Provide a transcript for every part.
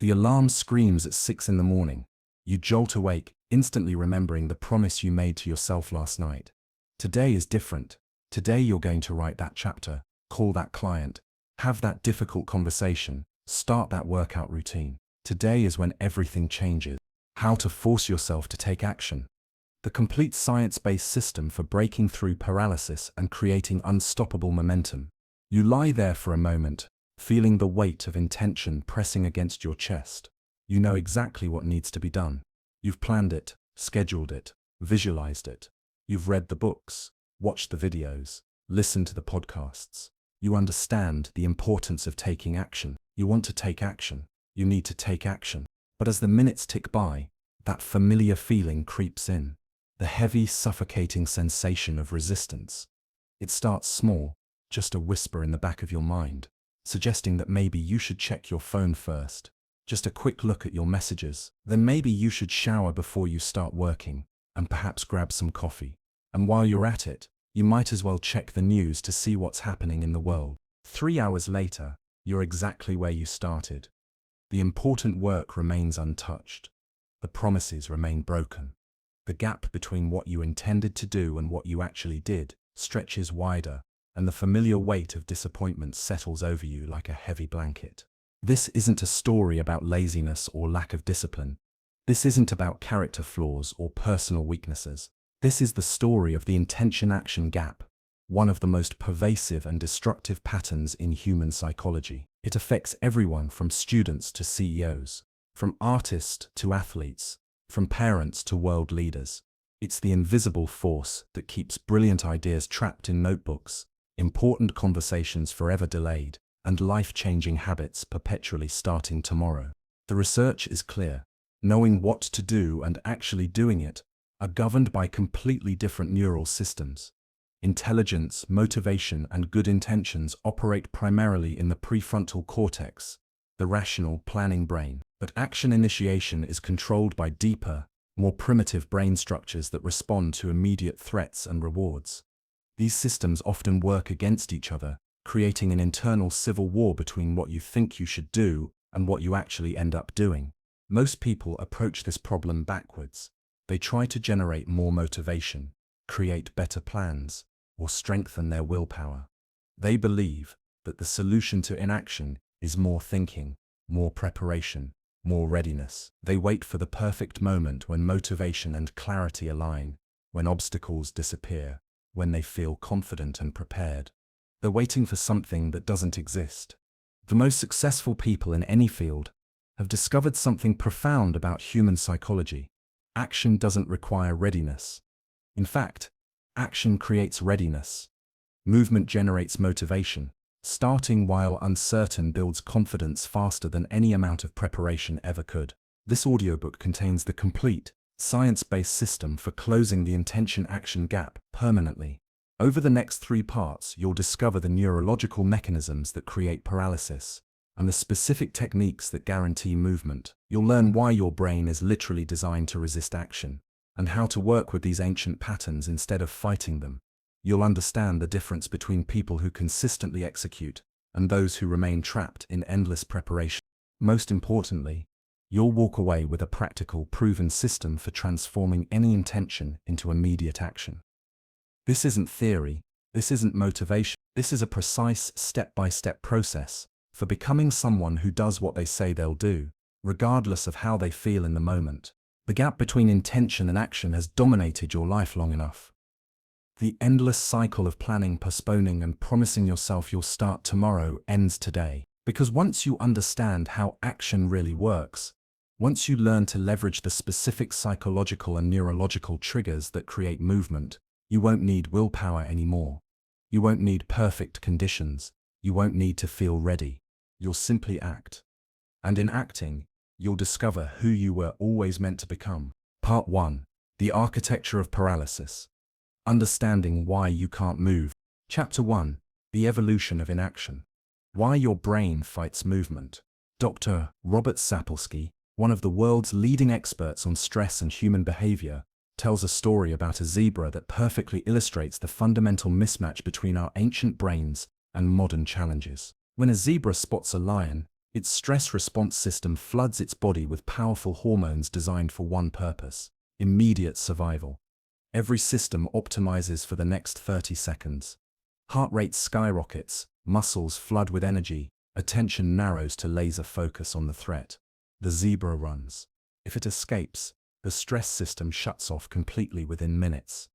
The alarm screams at 6 in the morning. You jolt awake, instantly remembering the promise you made to yourself last night. Today is different. Today you're going to write that chapter, call that client, have that difficult conversation, start that workout routine. Today is when everything changes. How to force yourself to take action. The complete science-based system for breaking through paralysis and creating unstoppable momentum. You lie there for a moment, feeling the weight of intention pressing against your chest. You know exactly what needs to be done. You've planned it, scheduled it, visualized it. You've read the books, watched the videos, listened to the podcasts. You understand the importance of taking action. You want to take action. You need to take action. But as the minutes tick by, that familiar feeling creeps in. The heavy, suffocating sensation of resistance. It starts small, just a whisper in the back of your mind, suggesting that maybe you should check your phone first. Just a quick look at your messages. Then maybe you should shower before you start working, and perhaps grab some coffee. And while you're at it, you might as well check the news to see what's happening in the world. 3 hours later, you're exactly where you started. The important work remains untouched. The promises remain broken. The gap between what you intended to do and what you actually did stretches wider, and the familiar weight of disappointment settles over you like a heavy blanket. This isn't a story about laziness or lack of discipline. This isn't about character flaws or personal weaknesses. This is the story of the intention-action gap, one of the most pervasive and destructive patterns in human psychology. It affects everyone from students to CEOs, from artists to athletes, from parents to world leaders. It's the invisible force that keeps brilliant ideas trapped in notebooks, important conversations forever delayed, and life-changing habits perpetually starting tomorrow. The research is clear. Knowing what to do and actually doing it are governed by completely different neural systems. Intelligence, motivation, and good intentions operate primarily in the prefrontal cortex, the rational, planning brain. But action initiation is controlled by deeper, more primitive brain structures that respond to immediate threats and rewards. These systems often work against each other, creating an internal civil war between what you think you should do and what you actually end up doing. Most people approach this problem backwards. They try to generate more motivation, create better plans, or strengthen their willpower. They believe that the solution to inaction is more thinking, more preparation, more readiness. They wait for the perfect moment when motivation and clarity align, when obstacles disappear, when they feel confident and prepared. They're waiting for something that doesn't exist. The most successful people in any field have discovered something profound about human psychology. Action doesn't require readiness. In fact, action creates readiness. Movement generates motivation. Starting while uncertain builds confidence faster than any amount of preparation ever could. This audiobook contains the complete, science-based system for closing the intention-action gap permanently. Over the next 3 parts, you'll discover the neurological mechanisms that create paralysis and the specific techniques that guarantee movement. You'll learn why your brain is literally designed to resist action and how to work with these ancient patterns instead of fighting them. You'll understand the difference between people who consistently execute and those who remain trapped in endless preparation. Most importantly, you'll walk away with a practical, proven system for transforming any intention into immediate action. This isn't theory, this isn't motivation, this is a precise step-by-step process for becoming someone who does what they say they'll do, regardless of how they feel in the moment. The gap between intention and action has dominated your life long enough. The endless cycle of planning, postponing, and promising yourself you'll start tomorrow ends today. Because once you understand how action really works, once you learn to leverage the specific psychological and neurological triggers that create movement, you won't need willpower anymore. You won't need perfect conditions. You won't need to feel ready. You'll simply act. And in acting, you'll discover who you were always meant to become. Part 1. The Architecture of Paralysis. Understanding why you can't move. Chapter 1. The Evolution of Inaction. Why your brain fights movement. Dr. Robert Sapolsky, one of the world's leading experts on stress and human behavior, tells a story about a zebra that perfectly illustrates the fundamental mismatch between our ancient brains and modern challenges. When a zebra spots a lion, Its stress response system floods its body with powerful hormones designed for one purpose: immediate survival. Every system optimizes for the next 30 seconds. Heart rate skyrockets, muscles flood with energy, attention narrows to laser focus on the threat. The zebra runs. If it escapes, the stress system shuts off completely within minutes.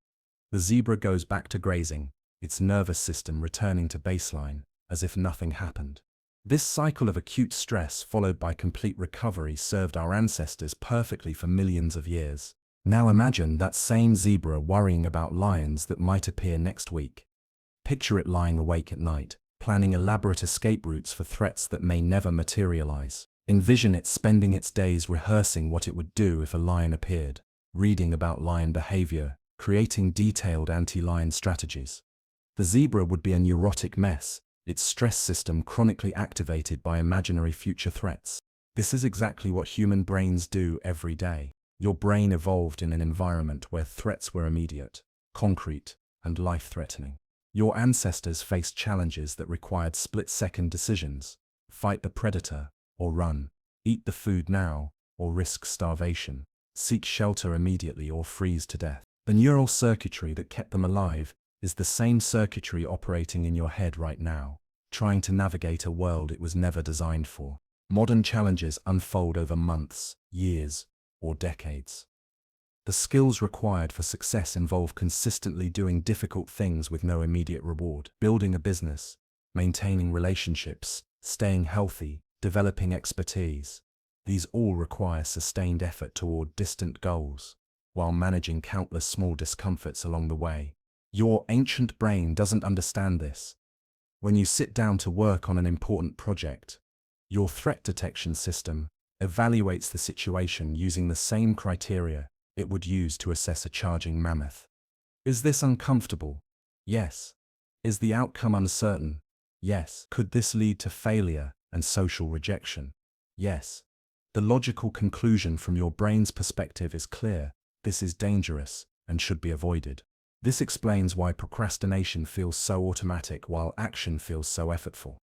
The zebra goes back to grazing, its nervous system returning to baseline, as if nothing happened. This cycle of acute stress followed by complete recovery served our ancestors perfectly for millions of years. Now imagine that same zebra worrying about lions that might appear next week. Picture it lying awake at night, planning elaborate escape routes for threats that may never materialize. Envision it spending its days rehearsing what it would do if a lion appeared, reading about lion behavior, creating detailed anti-lion strategies. The zebra would be a neurotic mess, its stress system chronically activated by imaginary future threats. This is exactly what human brains do every day. Your brain evolved in an environment where threats were immediate, concrete, and life-threatening. Your ancestors faced challenges that required split-second decisions: fight the predator or run, eat the food now or risk starvation, seek shelter immediately or freeze to death. The neural circuitry that kept them alive is the same circuitry operating in your head right now, trying to navigate a world it was never designed for. Modern challenges unfold over months, years, or decades. The skills required for success involve consistently doing difficult things with no immediate reward. Building a business, maintaining relationships, staying healthy, developing expertise. These all require sustained effort toward distant goals, while managing countless small discomforts along the way. Your ancient brain doesn't understand this. When you sit down to work on an important project, your threat detection system evaluates the situation using the same criteria it would use to assess a charging mammoth. Is this uncomfortable? Yes. Is the outcome uncertain? Yes. Could this lead to failure and social rejection? Yes. The logical conclusion from your brain's perspective is clear: this is dangerous and should be avoided. This explains why procrastination feels so automatic while action feels so effortful.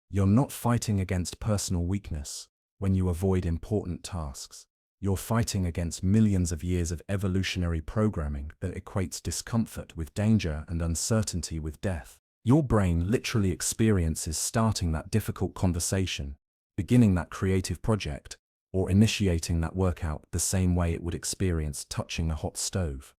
You're not fighting against personal weakness when you avoid important tasks. You're fighting against millions of years of evolutionary programming that equates discomfort with danger and uncertainty with death. Your brain literally experiences starting that difficult conversation, beginning that creative project, or initiating that workout the same way it would experience touching a hot stove.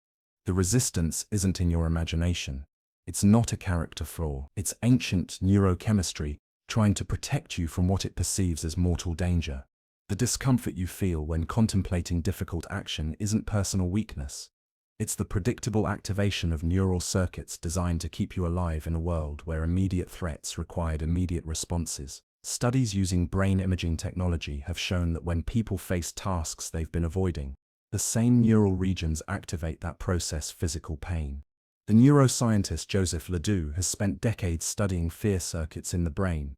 The resistance isn't in your imagination. It's not a character flaw. It's ancient neurochemistry trying to protect you from what it perceives as mortal danger. The discomfort you feel when contemplating difficult action isn't personal weakness. It's the predictable activation of neural circuits designed to keep you alive in a world where immediate threats required immediate responses. Studies using brain imaging technology have shown that when people face tasks they've been avoiding, the same neural regions activate that process physical pain. The neuroscientist Joseph Ledoux has spent decades studying fear circuits in the brain.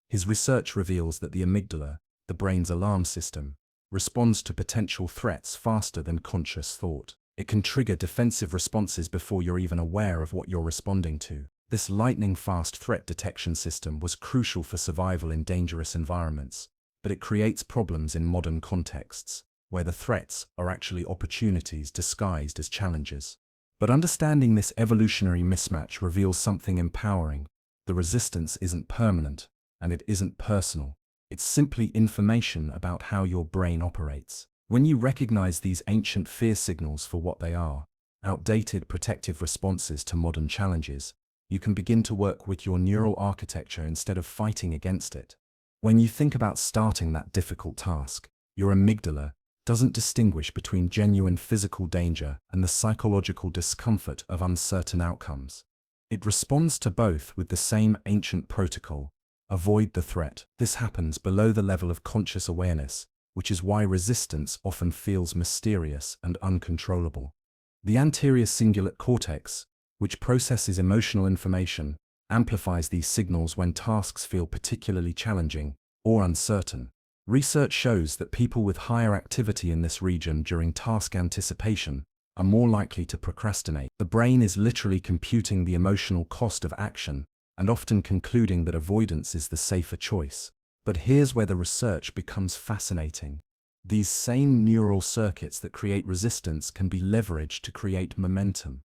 His research reveals that the amygdala, the brain's alarm system, responds to potential threats faster than conscious thought. It can trigger defensive responses before you're even aware of what you're responding to. This lightning-fast threat detection system was crucial for survival in dangerous environments, but it creates problems in modern contexts, where the threats are actually opportunities disguised as challenges. But understanding this evolutionary mismatch reveals something empowering. The resistance isn't permanent, and it isn't personal. It's simply information about how your brain operates. When you recognize these ancient fear signals for what they are, outdated protective responses to modern challenges, you can begin to work with your neural architecture instead of fighting against it. When you think about starting that difficult task, your amygdala doesn't distinguish between genuine physical danger and the psychological discomfort of uncertain outcomes. It responds to both with the same ancient protocol: avoid the threat. This happens below the level of conscious awareness, which is why resistance often feels mysterious and uncontrollable. The anterior cingulate cortex, which processes emotional information, amplifies these signals when tasks feel particularly challenging or uncertain. Research shows that people with higher activity in this region during task anticipation are more likely to procrastinate. The brain is literally computing the emotional cost of action and often concluding that avoidance is the safer choice. But here's where the research becomes fascinating. These same neural circuits that create resistance can be leveraged to create momentum.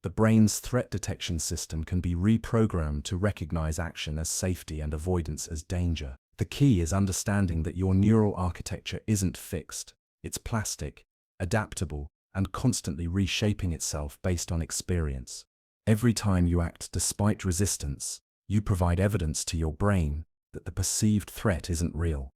The brain's threat detection system can be reprogrammed to recognize action as safety and avoidance as danger. The key is understanding that your neural architecture isn't fixed. It's plastic, adaptable, and constantly reshaping itself based on experience. Every time you act despite resistance, you provide evidence to your brain that the perceived threat isn't real.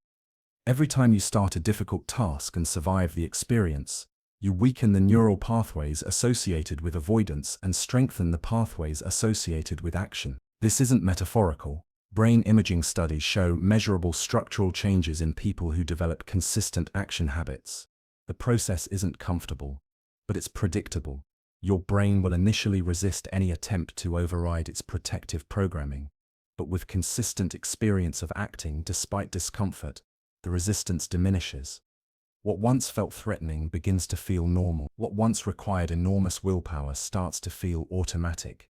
Every time you start a difficult task and survive the experience, you weaken the neural pathways associated with avoidance and strengthen the pathways associated with action. This isn't metaphorical. Brain imaging studies show measurable structural changes in people who develop consistent action habits. The process isn't comfortable, but it's predictable. Your brain will initially resist any attempt to override its protective programming, but with consistent experience of acting despite discomfort, the resistance diminishes. What once felt threatening begins to feel normal. What once required enormous willpower starts to feel automatic.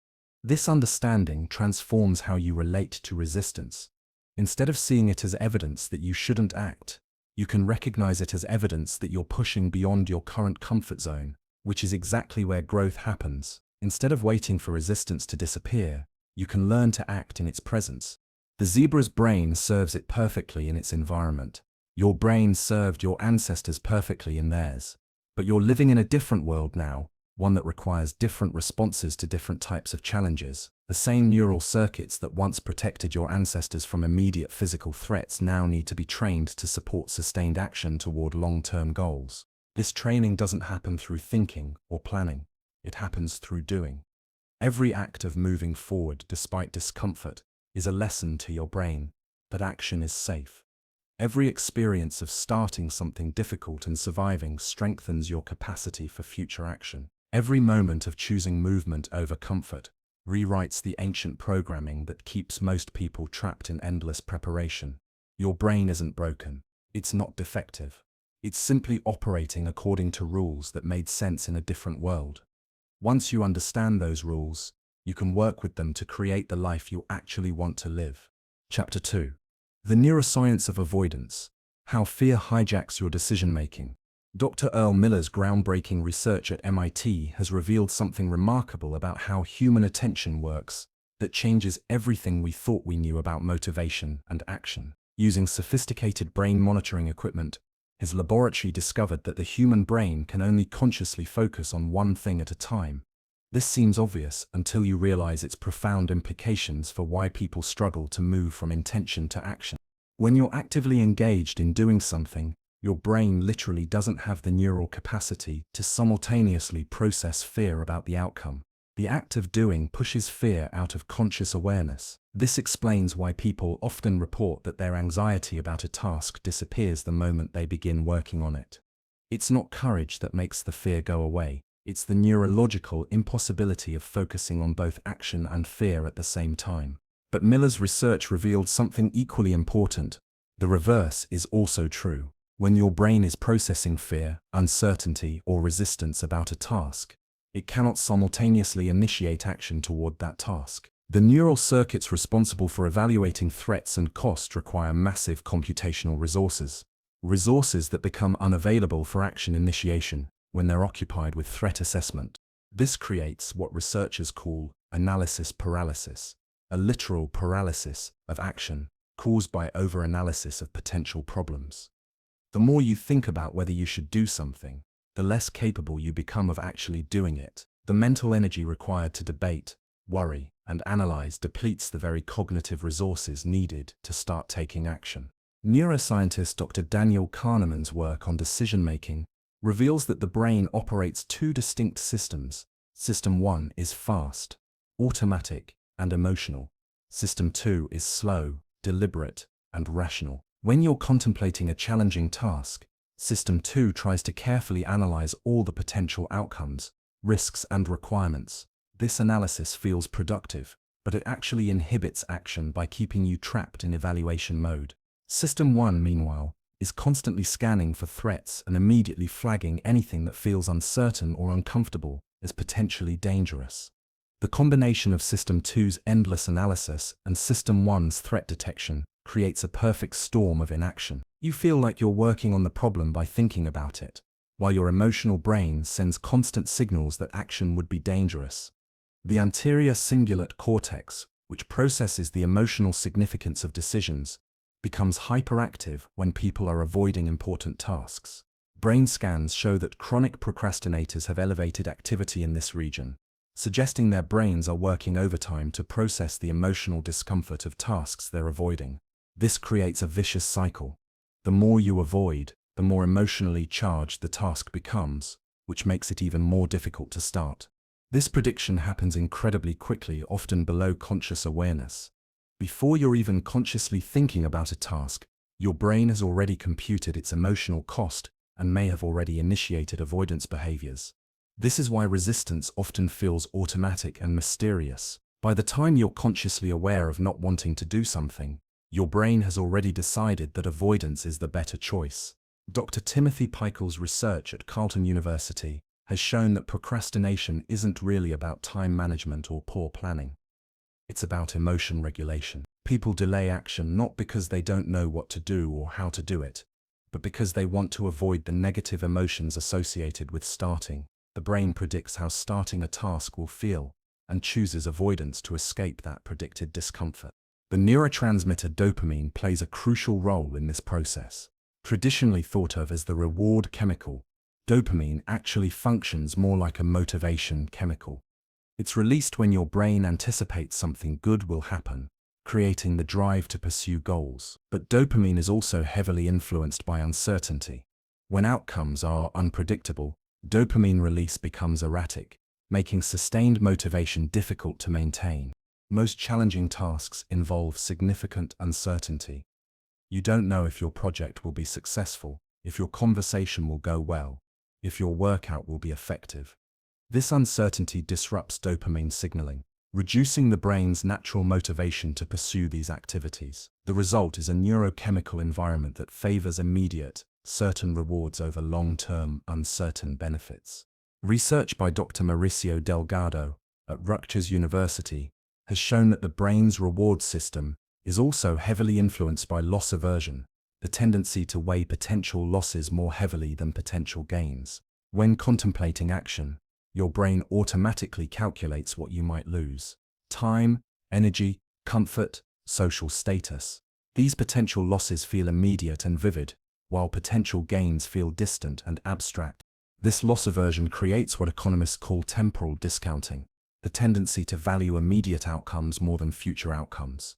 This understanding transforms how you relate to resistance. Instead of seeing it as evidence that you shouldn't act, you can recognize it as evidence that you're pushing beyond your current comfort zone, which is exactly where growth happens. Instead of waiting for resistance to disappear, you can learn to act in its presence. The zebra's brain serves it perfectly in its environment. Your brain served your ancestors perfectly in theirs. But you're living in a different world now, one that requires different responses to different types of challenges. The same neural circuits that once protected your ancestors from immediate physical threats now need to be trained to support sustained action toward long-term goals. This training doesn't happen through thinking or planning. It happens through doing. Every act of moving forward despite discomfort is a lesson to your brain that action is safe. Every experience of starting something difficult and surviving strengthens your capacity for future action. Every moment of choosing movement over comfort rewrites the ancient programming that keeps most people trapped in endless preparation. Your brain isn't broken. It's not defective. It's simply operating according to rules that made sense in a different world. Once you understand those rules, you can work with them to create the life you actually want to live. Chapter 2. The Neuroscience of Avoidance: How Fear Hijacks Your Decision-Making. Dr. Earl Miller's groundbreaking research at MIT has revealed something remarkable about how human attention works that changes everything we thought we knew about motivation and action. Using sophisticated brain monitoring equipment, his laboratory discovered that the human brain can only consciously focus on one thing at a time. This seems obvious until you realize its profound implications for why people struggle to move from intention to action. When you're actively engaged in doing something, your brain literally doesn't have the neural capacity to simultaneously process fear about the outcome. The act of doing pushes fear out of conscious awareness. This explains why people often report that their anxiety about a task disappears the moment they begin working on it. It's not courage that makes the fear go away. It's the neurological impossibility of focusing on both action and fear at the same time. But Miller's research revealed something equally important. The reverse is also true. When your brain is processing fear, uncertainty, or resistance about a task, it cannot simultaneously initiate action toward that task. The neural circuits responsible for evaluating threats and cost require massive computational resources that become unavailable for action initiation when they're occupied with threat assessment. This creates what researchers call analysis paralysis, a literal paralysis of action caused by overanalysis of potential problems. The more you think about whether you should do something, the less capable you become of actually doing it. The mental energy required to debate, worry, and analyze depletes the very cognitive resources needed to start taking action. Neuroscientist Dr. Daniel Kahneman's work on decision-making reveals that the brain operates two distinct systems. System 1 is fast, automatic, and emotional. System 2 is slow, deliberate, and rational. When you're contemplating a challenging task, System 2 tries to carefully analyze all the potential outcomes, risks, and requirements. This analysis feels productive, but it actually inhibits action by keeping you trapped in evaluation mode. System 1, meanwhile, is constantly scanning for threats and immediately flagging anything that feels uncertain or uncomfortable as potentially dangerous. The combination of System 2's endless analysis and System 1's threat detection creates a perfect storm of inaction. You feel like you're working on the problem by thinking about it, while your emotional brain sends constant signals that action would be dangerous. The anterior cingulate cortex, which processes the emotional significance of decisions, becomes hyperactive when people are avoiding important tasks. Brain scans show that chronic procrastinators have elevated activity in this region, suggesting their brains are working overtime to process the emotional discomfort of tasks they're avoiding. This creates a vicious cycle. The more you avoid, the more emotionally charged the task becomes, which makes it even more difficult to start. This prediction happens incredibly quickly, often below conscious awareness. Before you're even consciously thinking about a task, your brain has already computed its emotional cost and may have already initiated avoidance behaviors. This is why resistance often feels automatic and mysterious. By the time you're consciously aware of not wanting to do something, your brain has already decided that avoidance is the better choice. Dr. Timothy Pichel's research at Carleton University has shown that procrastination isn't really about time management or poor planning. It's about emotion regulation. People delay action not because they don't know what to do or how to do it, but because they want to avoid the negative emotions associated with starting. The brain predicts how starting a task will feel and chooses avoidance to escape that predicted discomfort. The neurotransmitter dopamine plays a crucial role in this process. Traditionally thought of as the reward chemical, dopamine actually functions more like a motivation chemical. It's released when your brain anticipates something good will happen, creating the drive to pursue goals. But dopamine is also heavily influenced by uncertainty. When outcomes are unpredictable, dopamine release becomes erratic, making sustained motivation difficult to maintain. Most challenging tasks involve significant uncertainty. You don't know if your project will be successful, if your conversation will go well, if your workout will be effective. This uncertainty disrupts dopamine signaling, reducing the brain's natural motivation to pursue these activities. The result is a neurochemical environment that favors immediate, certain rewards over long-term, uncertain benefits. Research by Dr. Mauricio Delgado at Rutgers University has shown that the brain's reward system is also heavily influenced by loss aversion, the tendency to weigh potential losses more heavily than potential gains. When contemplating action, your brain automatically calculates what you might lose: time, energy, comfort, social status. These potential losses feel immediate and vivid, while potential gains feel distant and abstract. This loss aversion creates what economists call temporal discounting, the tendency to value immediate outcomes more than future outcomes.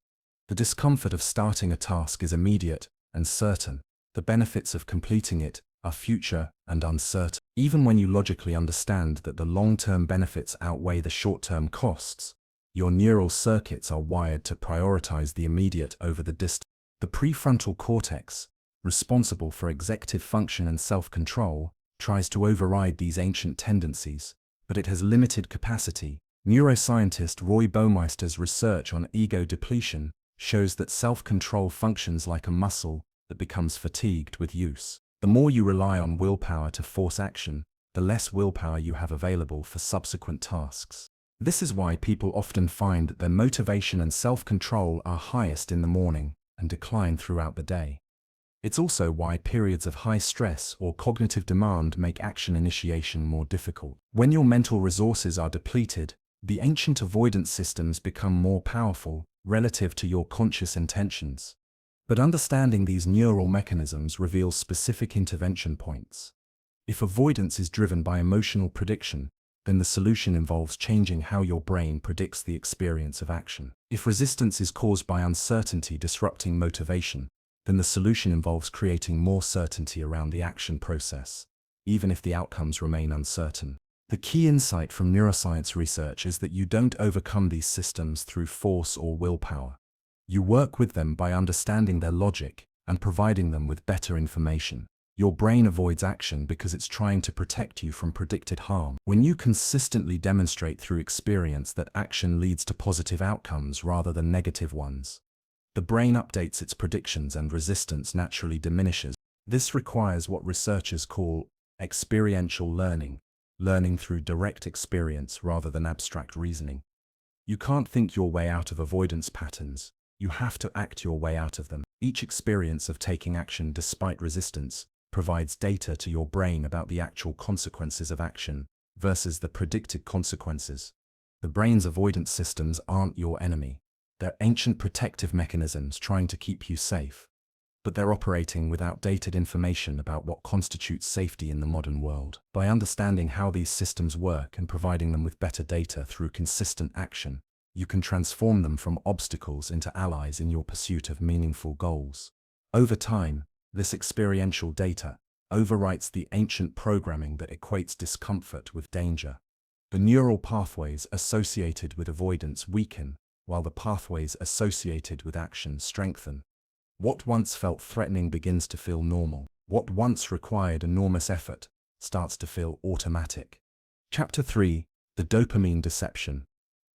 The discomfort of starting a task is immediate and certain. The benefits of completing it are future and uncertain. Even when you logically understand that the long-term benefits outweigh the short-term costs, your neural circuits are wired to prioritize the immediate over the distant. The prefrontal cortex, responsible for executive function and self-control, tries to override these ancient tendencies, but it has limited capacity. Neuroscientist Roy Baumeister's research on ego depletion shows that self-control functions like a muscle that becomes fatigued with use. The more you rely on willpower to force action, the less willpower you have available for subsequent tasks. This is why people often find that their motivation and self-control are highest in the morning and decline throughout the day. It's also why periods of high stress or cognitive demand make action initiation more difficult. When your mental resources are depleted, the ancient avoidance systems become more powerful relative to your conscious intentions. But understanding these neural mechanisms reveals specific intervention points. If avoidance is driven by emotional prediction, then the solution involves changing how your brain predicts the experience of action. If resistance is caused by uncertainty disrupting motivation, then the solution involves creating more certainty around the action process, even if the outcomes remain uncertain. The key insight from neuroscience research is that you don't overcome these systems through force or willpower. You work with them by understanding their logic and providing them with better information. Your brain avoids action because it's trying to protect you from predicted harm. When you consistently demonstrate through experience that action leads to positive outcomes rather than negative ones, the brain updates its predictions and resistance naturally diminishes. This requires what researchers call experiential learning, learning through direct experience rather than abstract reasoning. You can't think your way out of avoidance patterns. You have to act your way out of them. Each experience of taking action despite resistance provides data to your brain about the actual consequences of action versus the predicted consequences. The brain's avoidance systems aren't your enemy. They're ancient protective mechanisms trying to keep you safe. But they're operating with outdated information about what constitutes safety in the modern world. By understanding how these systems work and providing them with better data through consistent action, you can transform them from obstacles into allies in your pursuit of meaningful goals. Over time, this experiential data overwrites the ancient programming that equates discomfort with danger. The neural pathways associated with avoidance weaken, while the pathways associated with action strengthen. What once felt threatening begins to feel normal. What once required enormous effort starts to feel automatic. Chapter 3: The Dopamine Deception.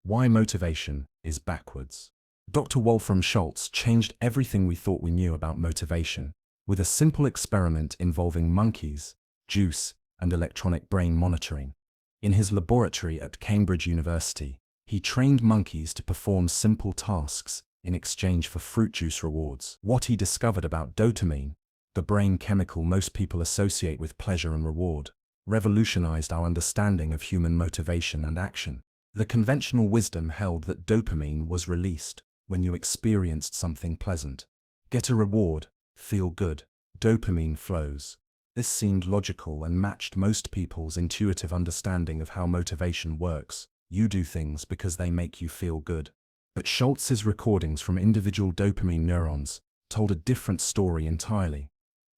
Why motivation is backwards. Dr. Wolfram Schultz changed everything we thought we knew about motivation with a simple experiment involving monkeys, juice, and electronic brain monitoring. In his laboratory at Cambridge University, he trained monkeys to perform simple tasks in exchange for fruit juice rewards. What he discovered about dopamine, the brain chemical most people associate with pleasure and reward, revolutionized our understanding of human motivation and action. The conventional wisdom held that dopamine was released when you experienced something pleasant. Get a reward, feel good, dopamine flows. This seemed logical and matched most people's intuitive understanding of how motivation works. You do things because they make you feel good. But Schultz's recordings from individual dopamine neurons told a different story entirely.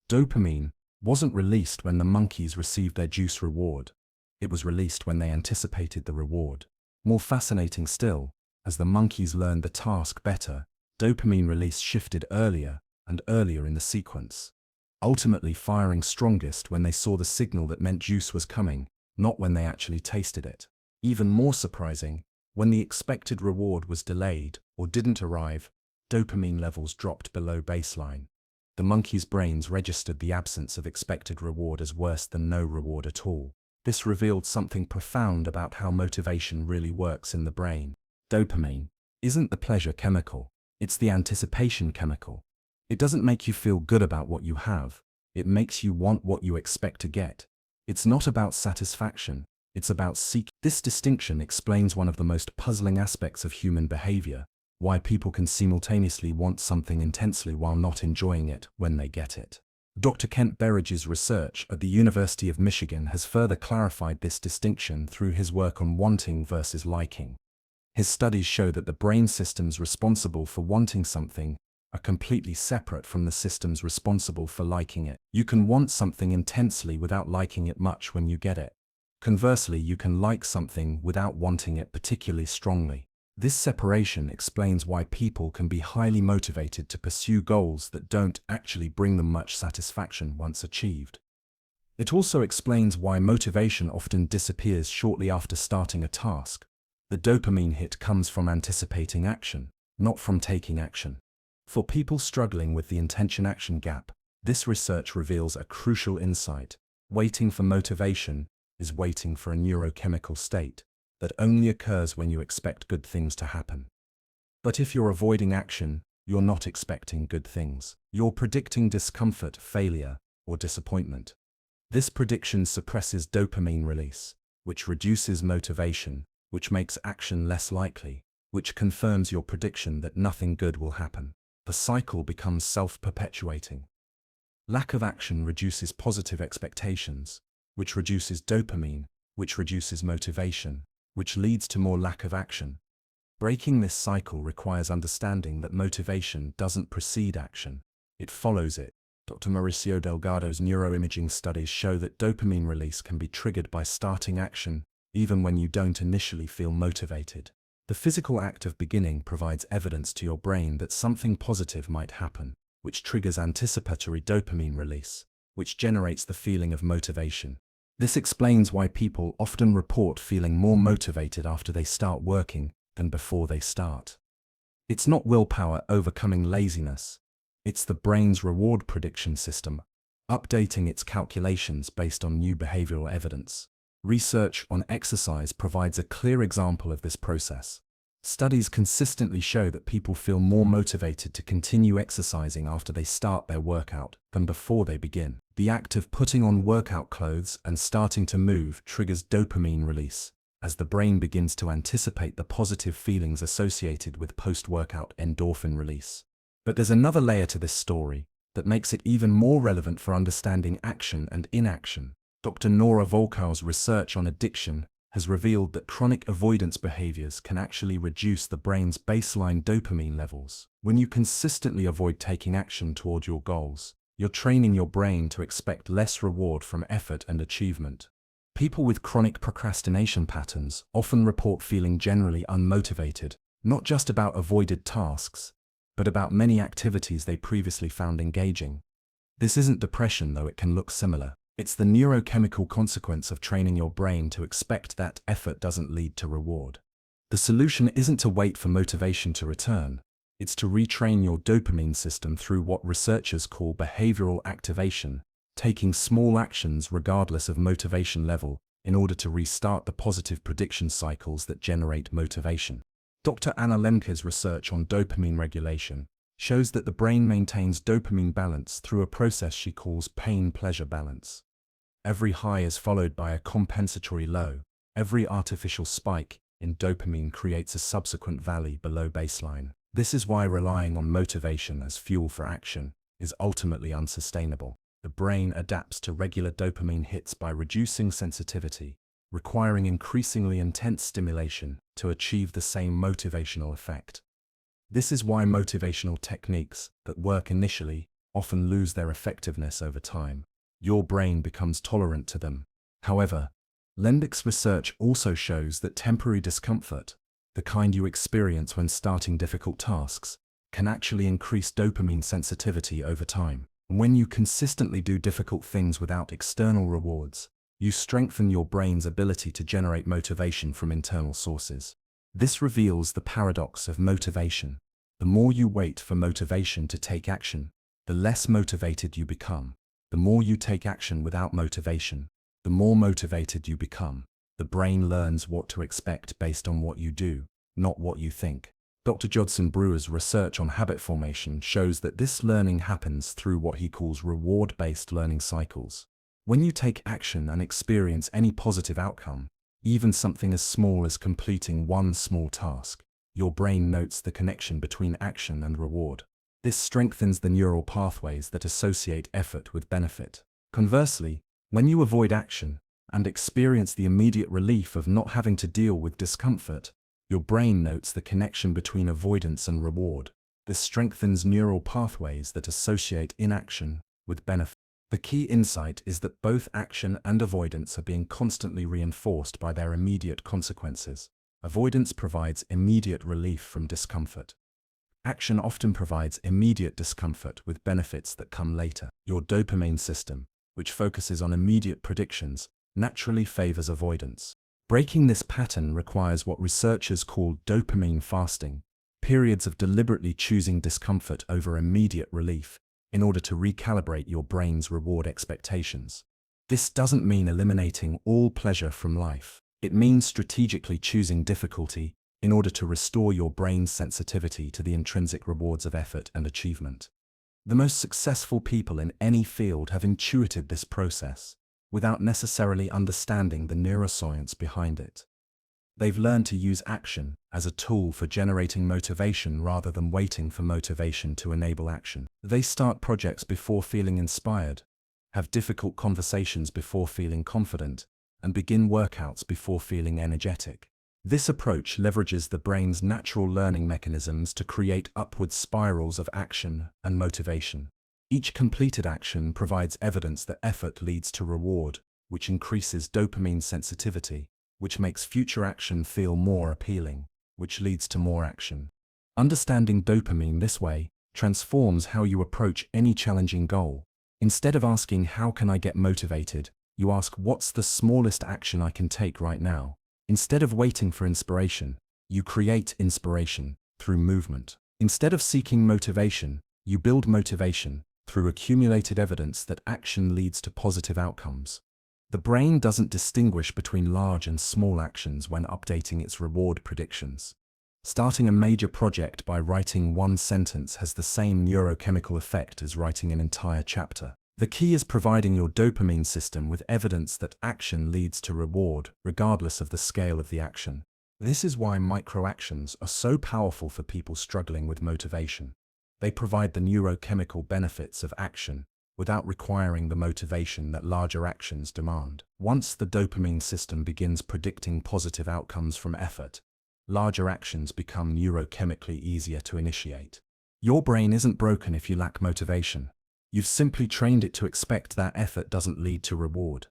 Dopamine wasn't released when the monkeys received their juice reward. It was released when they anticipated the reward. More fascinating still, as the monkeys learned the task better, dopamine release shifted earlier and earlier in the sequence, ultimately firing strongest when they saw the signal that meant juice was coming, not when they actually tasted it. Even more surprising, when the expected reward was delayed or didn't arrive, dopamine levels dropped below baseline. The monkeys' brains registered the absence of expected reward as worse than no reward at all. This revealed something profound about how motivation really works in the brain. Dopamine isn't the pleasure chemical, it's the anticipation chemical. It doesn't make you feel good about what you have, it makes you want what you expect to get. It's not about satisfaction. It's about seeking. This distinction explains one of the most puzzling aspects of human behavior, why people can simultaneously want something intensely while not enjoying it when they get it. Dr. Kent Berridge's research at the University of Michigan has further clarified this distinction through his work on wanting versus liking. His studies show that the brain systems responsible for wanting something are completely separate from the systems responsible for liking it. You can want something intensely without liking it much when you get it. Conversely, you can like something without wanting it particularly strongly. This separation explains why people can be highly motivated to pursue goals that don't actually bring them much satisfaction once achieved. It also explains why motivation often disappears shortly after starting a task. The dopamine hit comes from anticipating action, not from taking action. For people struggling with the intention-action gap, this research reveals a crucial insight. Waiting for motivation is waiting for a neurochemical state that only occurs when you expect good things to happen. But if you're avoiding action, you're not expecting good things. You're predicting discomfort, failure, or disappointment. This prediction suppresses dopamine release, which reduces motivation, which makes action less likely, which confirms your prediction that nothing good will happen. The cycle becomes self-perpetuating. Lack of action reduces positive expectations, which reduces dopamine, which reduces motivation, which leads to more lack of action. Breaking this cycle requires understanding that motivation doesn't precede action, it follows it. Dr. Mauricio Delgado's neuroimaging studies show that dopamine release can be triggered by starting action, even when you don't initially feel motivated. The physical act of beginning provides evidence to your brain that something positive might happen, which triggers anticipatory dopamine release, which generates the feeling of motivation. This explains why people often report feeling more motivated after they start working than before they start. It's not willpower overcoming laziness. It's the brain's reward prediction system, updating its calculations based on new behavioral evidence. Research on exercise provides a clear example of this process. Studies consistently show that people feel more motivated to continue exercising after they start their workout than before they begin. The act of putting on workout clothes and starting to move triggers dopamine release, as the brain begins to anticipate the positive feelings associated with post-workout endorphin release. But there's another layer to this story that makes it even more relevant for understanding action and inaction. Dr. Nora Volkow's research on addiction has revealed that chronic avoidance behaviors can actually reduce the brain's baseline dopamine levels. When you consistently avoid taking action toward your goals, you're training your brain to expect less reward from effort and achievement. People with chronic procrastination patterns often report feeling generally unmotivated, not just about avoided tasks, but about many activities they previously found engaging. This isn't depression, though it can look similar. It's the neurochemical consequence of training your brain to expect that effort doesn't lead to reward. The solution isn't to wait for motivation to return. It's to retrain your dopamine system through what researchers call behavioral activation, taking small actions regardless of motivation level in order to restart the positive prediction cycles that generate motivation. Dr. Anna Lemke's research on dopamine regulation shows that the brain maintains dopamine balance through a process she calls pain-pleasure balance. Every high is followed by a compensatory low. Every artificial spike in dopamine creates a subsequent valley below baseline. This is why relying on motivation as fuel for action is ultimately unsustainable. The brain adapts to regular dopamine hits by reducing sensitivity, requiring increasingly intense stimulation to achieve the same motivational effect. This is why motivational techniques that work initially often lose their effectiveness over time. Your brain becomes tolerant to them. However, Lendek's research also shows that temporary discomfort, the kind you experience when starting difficult tasks, can actually increase dopamine sensitivity over time. When you consistently do difficult things without external rewards, you strengthen your brain's ability to generate motivation from internal sources. This reveals the paradox of motivation. The more you wait for motivation to take action, the less motivated you become. The more you take action without motivation, the more motivated you become. The brain learns what to expect based on what you do, not what you think. Dr. Judson Brewer's research on habit formation shows that this learning happens through what he calls reward-based learning cycles. When you take action and experience any positive outcome, even something as small as completing one small task, your brain notes the connection between action and reward. This strengthens the neural pathways that associate effort with benefit. Conversely, when you avoid action and experience the immediate relief of not having to deal with discomfort, your brain notes the connection between avoidance and reward. This strengthens neural pathways that associate inaction with benefit. The key insight is that both action and avoidance are being constantly reinforced by their immediate consequences. Avoidance provides immediate relief from discomfort. Action often provides immediate discomfort with benefits that come later. Your dopamine system, which focuses on immediate predictions, naturally favors avoidance. Breaking this pattern requires what researchers call dopamine fasting, periods of deliberately choosing discomfort over immediate relief in order to recalibrate your brain's reward expectations. This doesn't mean eliminating all pleasure from life. It means strategically choosing difficulty in order to restore your brain's sensitivity to the intrinsic rewards of effort and achievement. The most successful people in any field have intuited this process, without necessarily understanding the neuroscience behind it. They've learned to use action as a tool for generating motivation rather than waiting for motivation to enable action. They start projects before feeling inspired, have difficult conversations before feeling confident, and begin workouts before feeling energetic. This approach leverages the brain's natural learning mechanisms to create upward spirals of action and motivation. Each completed action provides evidence that effort leads to reward, which increases dopamine sensitivity, which makes future action feel more appealing, which leads to more action. Understanding dopamine this way transforms how you approach any challenging goal. Instead of asking, "How can I get motivated?" you ask, "What's the smallest action I can take right now?" Instead of waiting for inspiration, you create inspiration through movement. Instead of seeking motivation, you build motivation through accumulated evidence that action leads to positive outcomes. The brain doesn't distinguish between large and small actions when updating its reward predictions. Starting a major project by writing one sentence has the same neurochemical effect as writing an entire chapter. The key is providing your dopamine system with evidence that action leads to reward, regardless of the scale of the action. This is why microactions are so powerful for people struggling with motivation. They provide the neurochemical benefits of action without requiring the motivation that larger actions demand. Once the dopamine system begins predicting positive outcomes from effort, larger actions become neurochemically easier to initiate. Your brain isn't broken if you lack motivation. You've simply trained it to expect that effort doesn't lead to reward.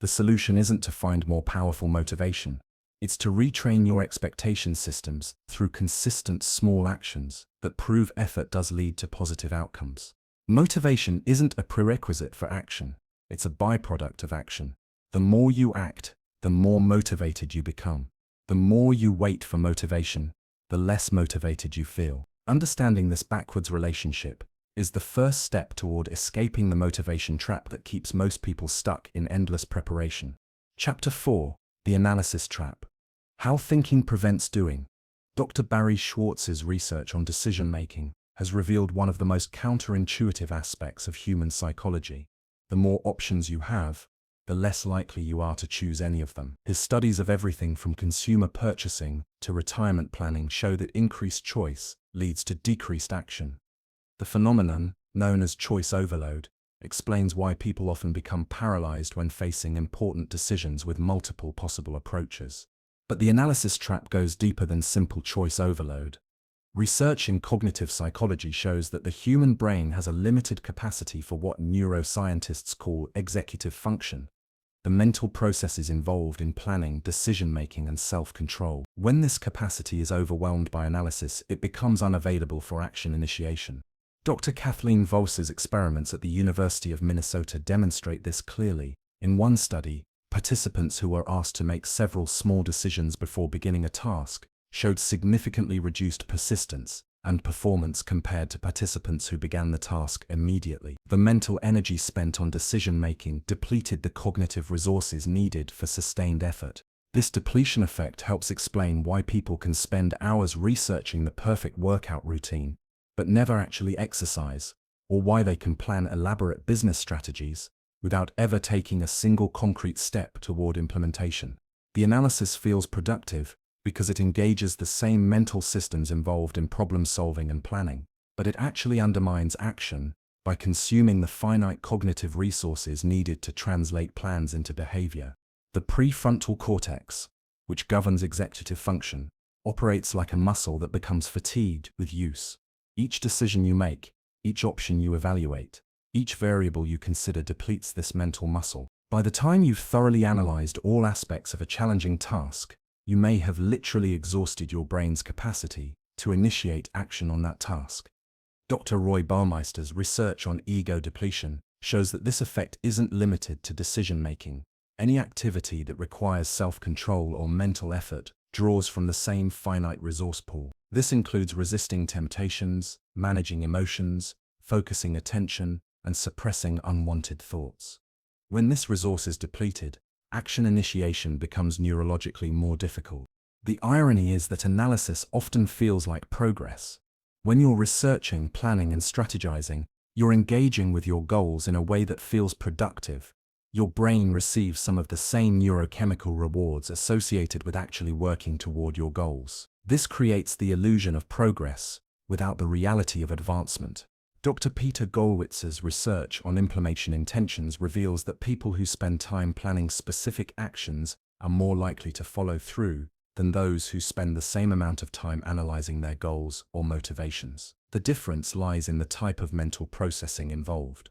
The solution isn't to find more powerful motivation. It's to retrain your expectation systems through consistent small actions that prove effort does lead to positive outcomes. Motivation isn't a prerequisite for action. It's a byproduct of action. The more you act, the more motivated you become. The more you wait for motivation, the less motivated you feel. Understanding this backwards relationship is the first step toward escaping the motivation trap that keeps most people stuck in endless preparation. Chapter 4: The Analysis Trap. How Thinking Prevents Doing. Dr. Barry Schwartz's research on decision-making has revealed one of the most counterintuitive aspects of human psychology. The more options you have, the less likely you are to choose any of them. His studies of everything from consumer purchasing to retirement planning show that increased choice leads to decreased action. The phenomenon, known as choice overload, explains why people often become paralyzed when facing important decisions with multiple possible approaches. But the analysis trap goes deeper than simple choice overload. Research in cognitive psychology shows that the human brain has a limited capacity for what neuroscientists call executive function, the mental processes involved in planning, decision-making, and self-control. When this capacity is overwhelmed by analysis, it becomes unavailable for action initiation. Dr. Kathleen Voss's experiments at the University of Minnesota demonstrate this clearly. In one study, participants who were asked to make several small decisions before beginning a task showed significantly reduced persistence and performance compared to participants who began the task immediately. The mental energy spent on decision-making depleted the cognitive resources needed for sustained effort. This depletion effect helps explain why people can spend hours researching the perfect workout routine, but never actually exercise, or why they can plan elaborate business strategies without ever taking a single concrete step toward implementation. The analysis feels productive because it engages the same mental systems involved in problem-solving and planning, but it actually undermines action by consuming the finite cognitive resources needed to translate plans into behavior. The prefrontal cortex, which governs executive function, operates like a muscle that becomes fatigued with use. Each decision you make, each option you evaluate, each variable you consider depletes this mental muscle. By the time you've thoroughly analyzed all aspects of a challenging task, you may have literally exhausted your brain's capacity to initiate action on that task. Dr. Roy Baumeister's research on ego depletion shows that this effect isn't limited to decision-making. Any activity that requires self-control or mental effort draws from the same finite resource pool. This includes resisting temptations, managing emotions, focusing attention, and suppressing unwanted thoughts. When this resource is depleted, action initiation becomes neurologically more difficult. The irony is that analysis often feels like progress. When you're researching, planning, and strategizing, you're engaging with your goals in a way that feels productive. Your brain receives some of the same neurochemical rewards associated with actually working toward your goals. This creates the illusion of progress without the reality of advancement. Dr. Peter Gollwitz's research on implementation intentions reveals that people who spend time planning specific actions are more likely to follow through than those who spend the same amount of time analyzing their goals or motivations. The difference lies in the type of mental processing involved.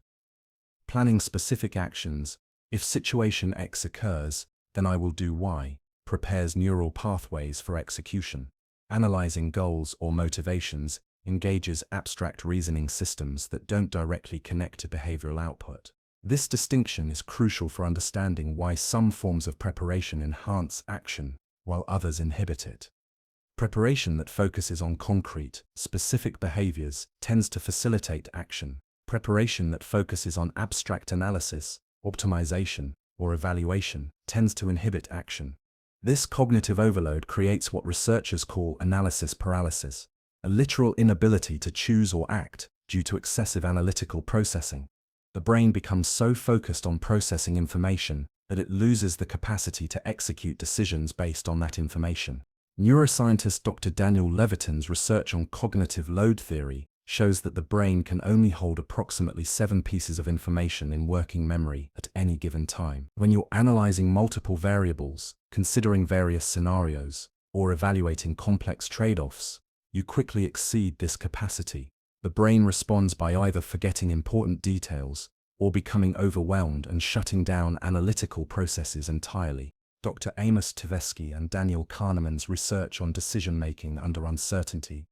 Planning specific actions, if situation X occurs, then I will do Y, prepares neural pathways for execution. Analyzing goals or motivations engages abstract reasoning systems that don't directly connect to behavioral output. This distinction is crucial for understanding why some forms of preparation enhance action, while others inhibit it. Preparation that focuses on concrete, specific behaviors tends to facilitate action. Preparation that focuses on abstract analysis, optimization, or evaluation tends to inhibit action. This cognitive overload creates what researchers call analysis paralysis, a literal inability to choose or act due to excessive analytical processing. The brain becomes so focused on processing information that it loses the capacity to execute decisions based on that information. Neuroscientist Dr. Daniel Levitin's research on cognitive load theory shows that the brain can only hold approximately 7 pieces of information in working memory at any given time. When you're analyzing multiple variables, considering various scenarios, or evaluating complex trade-offs, you quickly exceed this capacity. The brain responds by either forgetting important details or becoming overwhelmed and shutting down analytical processes entirely. Dr. Amos Tversky and Daniel Kahneman's research on decision-making under uncertainty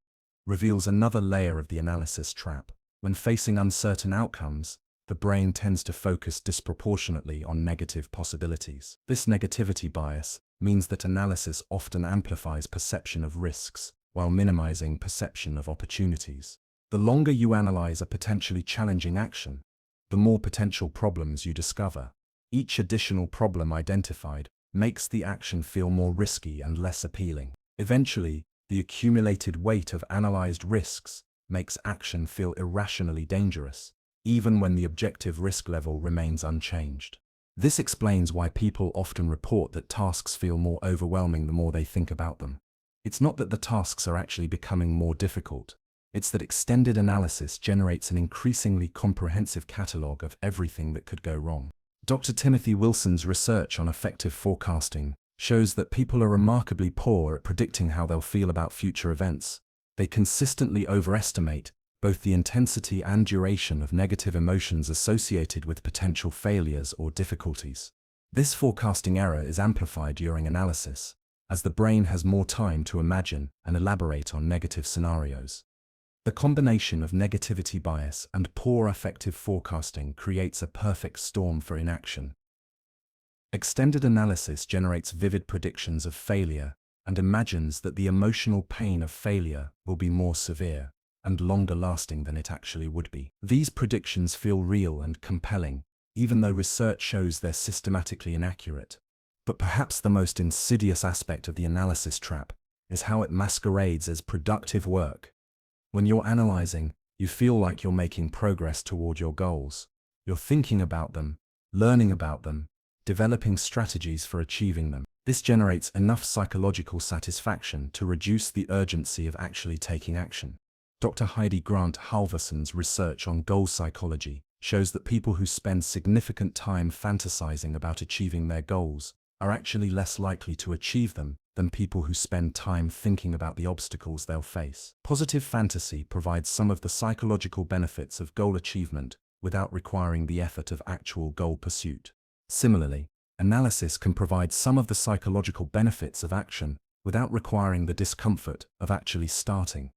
reveals another layer of the analysis trap. When facing uncertain outcomes, the brain tends to focus disproportionately on negative possibilities. This negativity bias means that analysis often amplifies perception of risks while minimizing perception of opportunities. The longer you analyze a potentially challenging action, the more potential problems you discover. Each additional problem identified makes the action feel more risky and less appealing. Eventually, the accumulated weight of analyzed risks makes action feel irrationally dangerous, even when the objective risk level remains unchanged. This explains why people often report that tasks feel more overwhelming the more they think about them. It's not that the tasks are actually becoming more difficult. It's that extended analysis generates an increasingly comprehensive catalog of everything that could go wrong. Dr. Timothy Wilson's research on effective forecasting shows that people are remarkably poor at predicting how they'll feel about future events. They consistently overestimate both the intensity and duration of negative emotions associated with potential failures or difficulties. This forecasting error is amplified during analysis, as the brain has more time to imagine and elaborate on negative scenarios. The combination of negativity bias and poor effective forecasting creates a perfect storm for inaction. Extended analysis generates vivid predictions of failure and imagines that the emotional pain of failure will be more severe and longer lasting than it actually would be. These predictions feel real and compelling, even though research shows they're systematically inaccurate. But perhaps the most insidious aspect of the analysis trap is how it masquerades as productive work. When you're analyzing, you feel like you're making progress toward your goals. You're thinking about them, learning about them, developing strategies for achieving them. This generates enough psychological satisfaction to reduce the urgency of actually taking action. Dr. Heidi Grant Halvorson's research on goal psychology shows that people who spend significant time fantasizing about achieving their goals are actually less likely to achieve them than people who spend time thinking about the obstacles they'll face. Positive fantasy provides some of the psychological benefits of goal achievement without requiring the effort of actual goal pursuit. Similarly, analysis can provide some of the psychological benefits of action without requiring the discomfort of actually starting.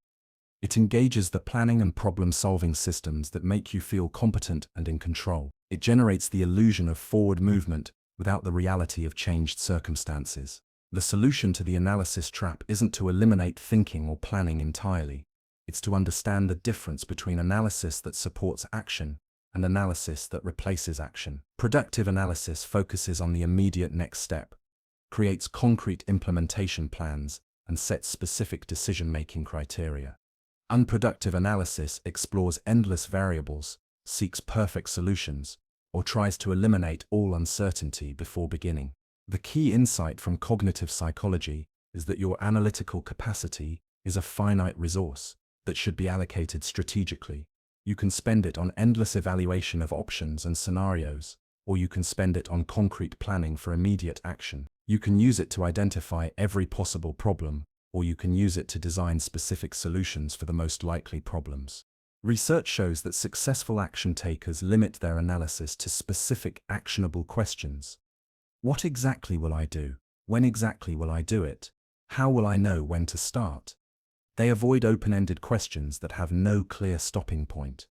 It engages the planning and problem-solving systems that make you feel competent and in control. It generates the illusion of forward movement without the reality of changed circumstances. The solution to the analysis trap isn't to eliminate thinking or planning entirely. It's to understand the difference between analysis that supports action and analysis that replaces action. Productive analysis focuses on the immediate next step, creates concrete implementation plans, and sets specific decision-making criteria. Unproductive analysis explores endless variables, seeks perfect solutions, or tries to eliminate all uncertainty before beginning. The key insight from cognitive psychology is that your analytical capacity is a finite resource that should be allocated strategically. You can spend it on endless evaluation of options and scenarios, or you can spend it on concrete planning for immediate action. You can use it to identify every possible problem, or you can use it to design specific solutions for the most likely problems. Research shows that successful action takers limit their analysis to specific, actionable questions. What exactly will I do? When exactly will I do it? How will I know when to start? They avoid open-ended questions that have no clear stopping point.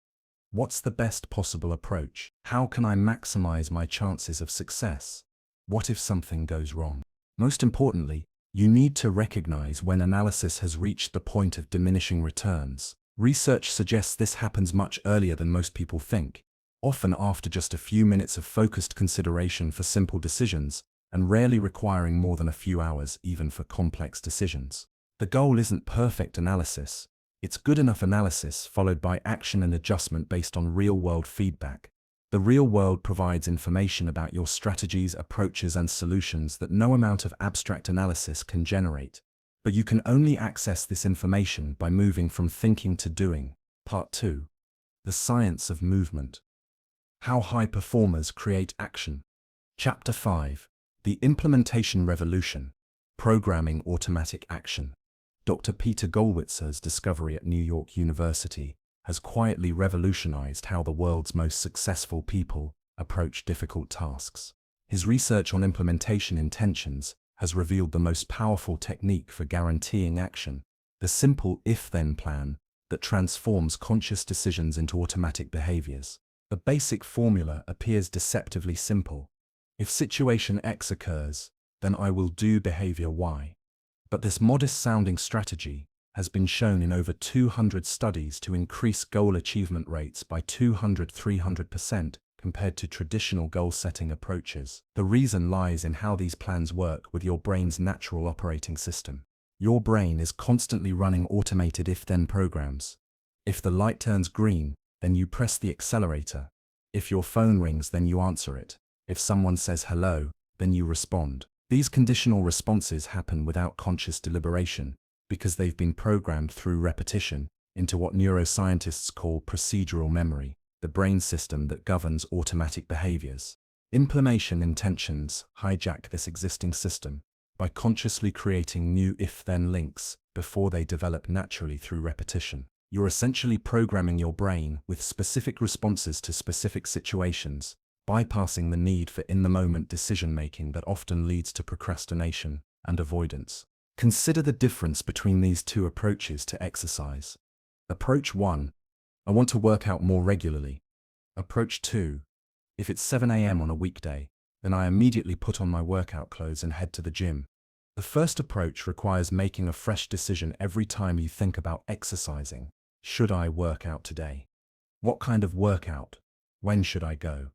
What's the best possible approach? How can I maximize my chances of success? What if something goes wrong? Most importantly, you need to recognize when analysis has reached the point of diminishing returns. Research suggests this happens much earlier than most people think, often after just a few minutes of focused consideration for simple decisions, and rarely requiring more than a few hours even for complex decisions. The goal isn't perfect analysis, it's good enough analysis followed by action and adjustment based on real-world feedback. The real world provides information about your strategies, approaches, and solutions that no amount of abstract analysis can generate. But you can only access this information by moving from thinking to doing. Part 2. The Science of Movement. How High Performers Create Action. Chapter 5. The Implementation Revolution. Programming Automatic Action. Dr. Peter Gollwitzer's discovery at New York University has quietly revolutionized how the world's most successful people approach difficult tasks. His research on implementation intentions has revealed the most powerful technique for guaranteeing action, the simple if-then plan that transforms conscious decisions into automatic behaviors. The basic formula appears deceptively simple. If situation X occurs, then I will do behavior Y. But this modest-sounding strategy has been shown in over 200 studies to increase goal achievement rates by 200–300% compared to traditional goal-setting approaches. The reason lies in how these plans work with your brain's natural operating system. Your brain is constantly running automated if-then programs. If the light turns green, then you press the accelerator. If your phone rings, then you answer it. If someone says hello, then you respond. These conditional responses happen without conscious deliberation, because they've been programmed through repetition into what neuroscientists call procedural memory, the brain system that governs automatic behaviors. Implementation intentions hijack this existing system by consciously creating new if-then links before they develop naturally through repetition. You're essentially programming your brain with specific responses to specific situations, bypassing the need for in-the-moment decision-making that often leads to procrastination and avoidance. Consider the difference between these two approaches to exercise. Approach 1. I want to work out more regularly. Approach 2. If it's 7 a.m. on a weekday, then I immediately put on my workout clothes and head to the gym. The first approach requires making a fresh decision every time you think about exercising. Should I work out today? What kind of workout? When should I go?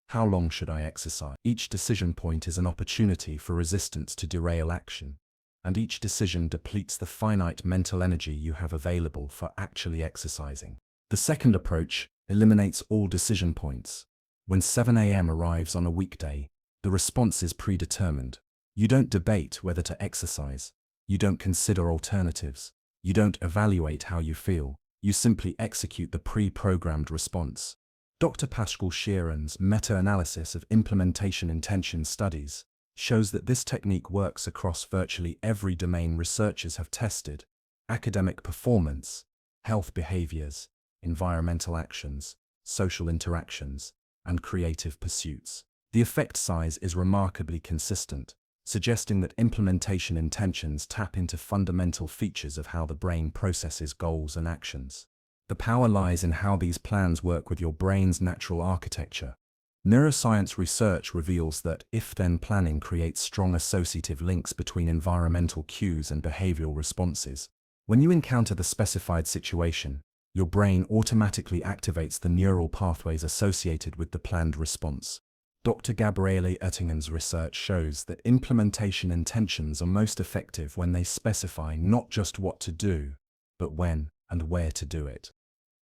How long should I exercise? Each decision point is an opportunity for resistance to derail action, and each decision depletes the finite mental energy you have available for actually exercising. The second approach eliminates all decision points. When 7 a.m. arrives on a weekday, the response is predetermined. You don't debate whether to exercise. You don't consider alternatives. You don't evaluate how you feel. You simply execute the pre-programmed response. Dr. Pascal Sheeran's meta-analysis of implementation intention studies shows that this technique works across virtually every domain researchers have tested: academic performance, health behaviors, environmental actions, social interactions, and creative pursuits. The effect size is remarkably consistent, suggesting that implementation intentions tap into fundamental features of how the brain processes goals and actions. The power lies in how these plans work with your brain's natural architecture. Neuroscience research reveals that if-then planning creates strong associative links between environmental cues and behavioral responses. When you encounter the specified situation, your brain automatically activates the neural pathways associated with the planned response. Dr. Gabriele Oettingen's research shows that implementation intentions are most effective when they specify not just what to do, but when and where to do it.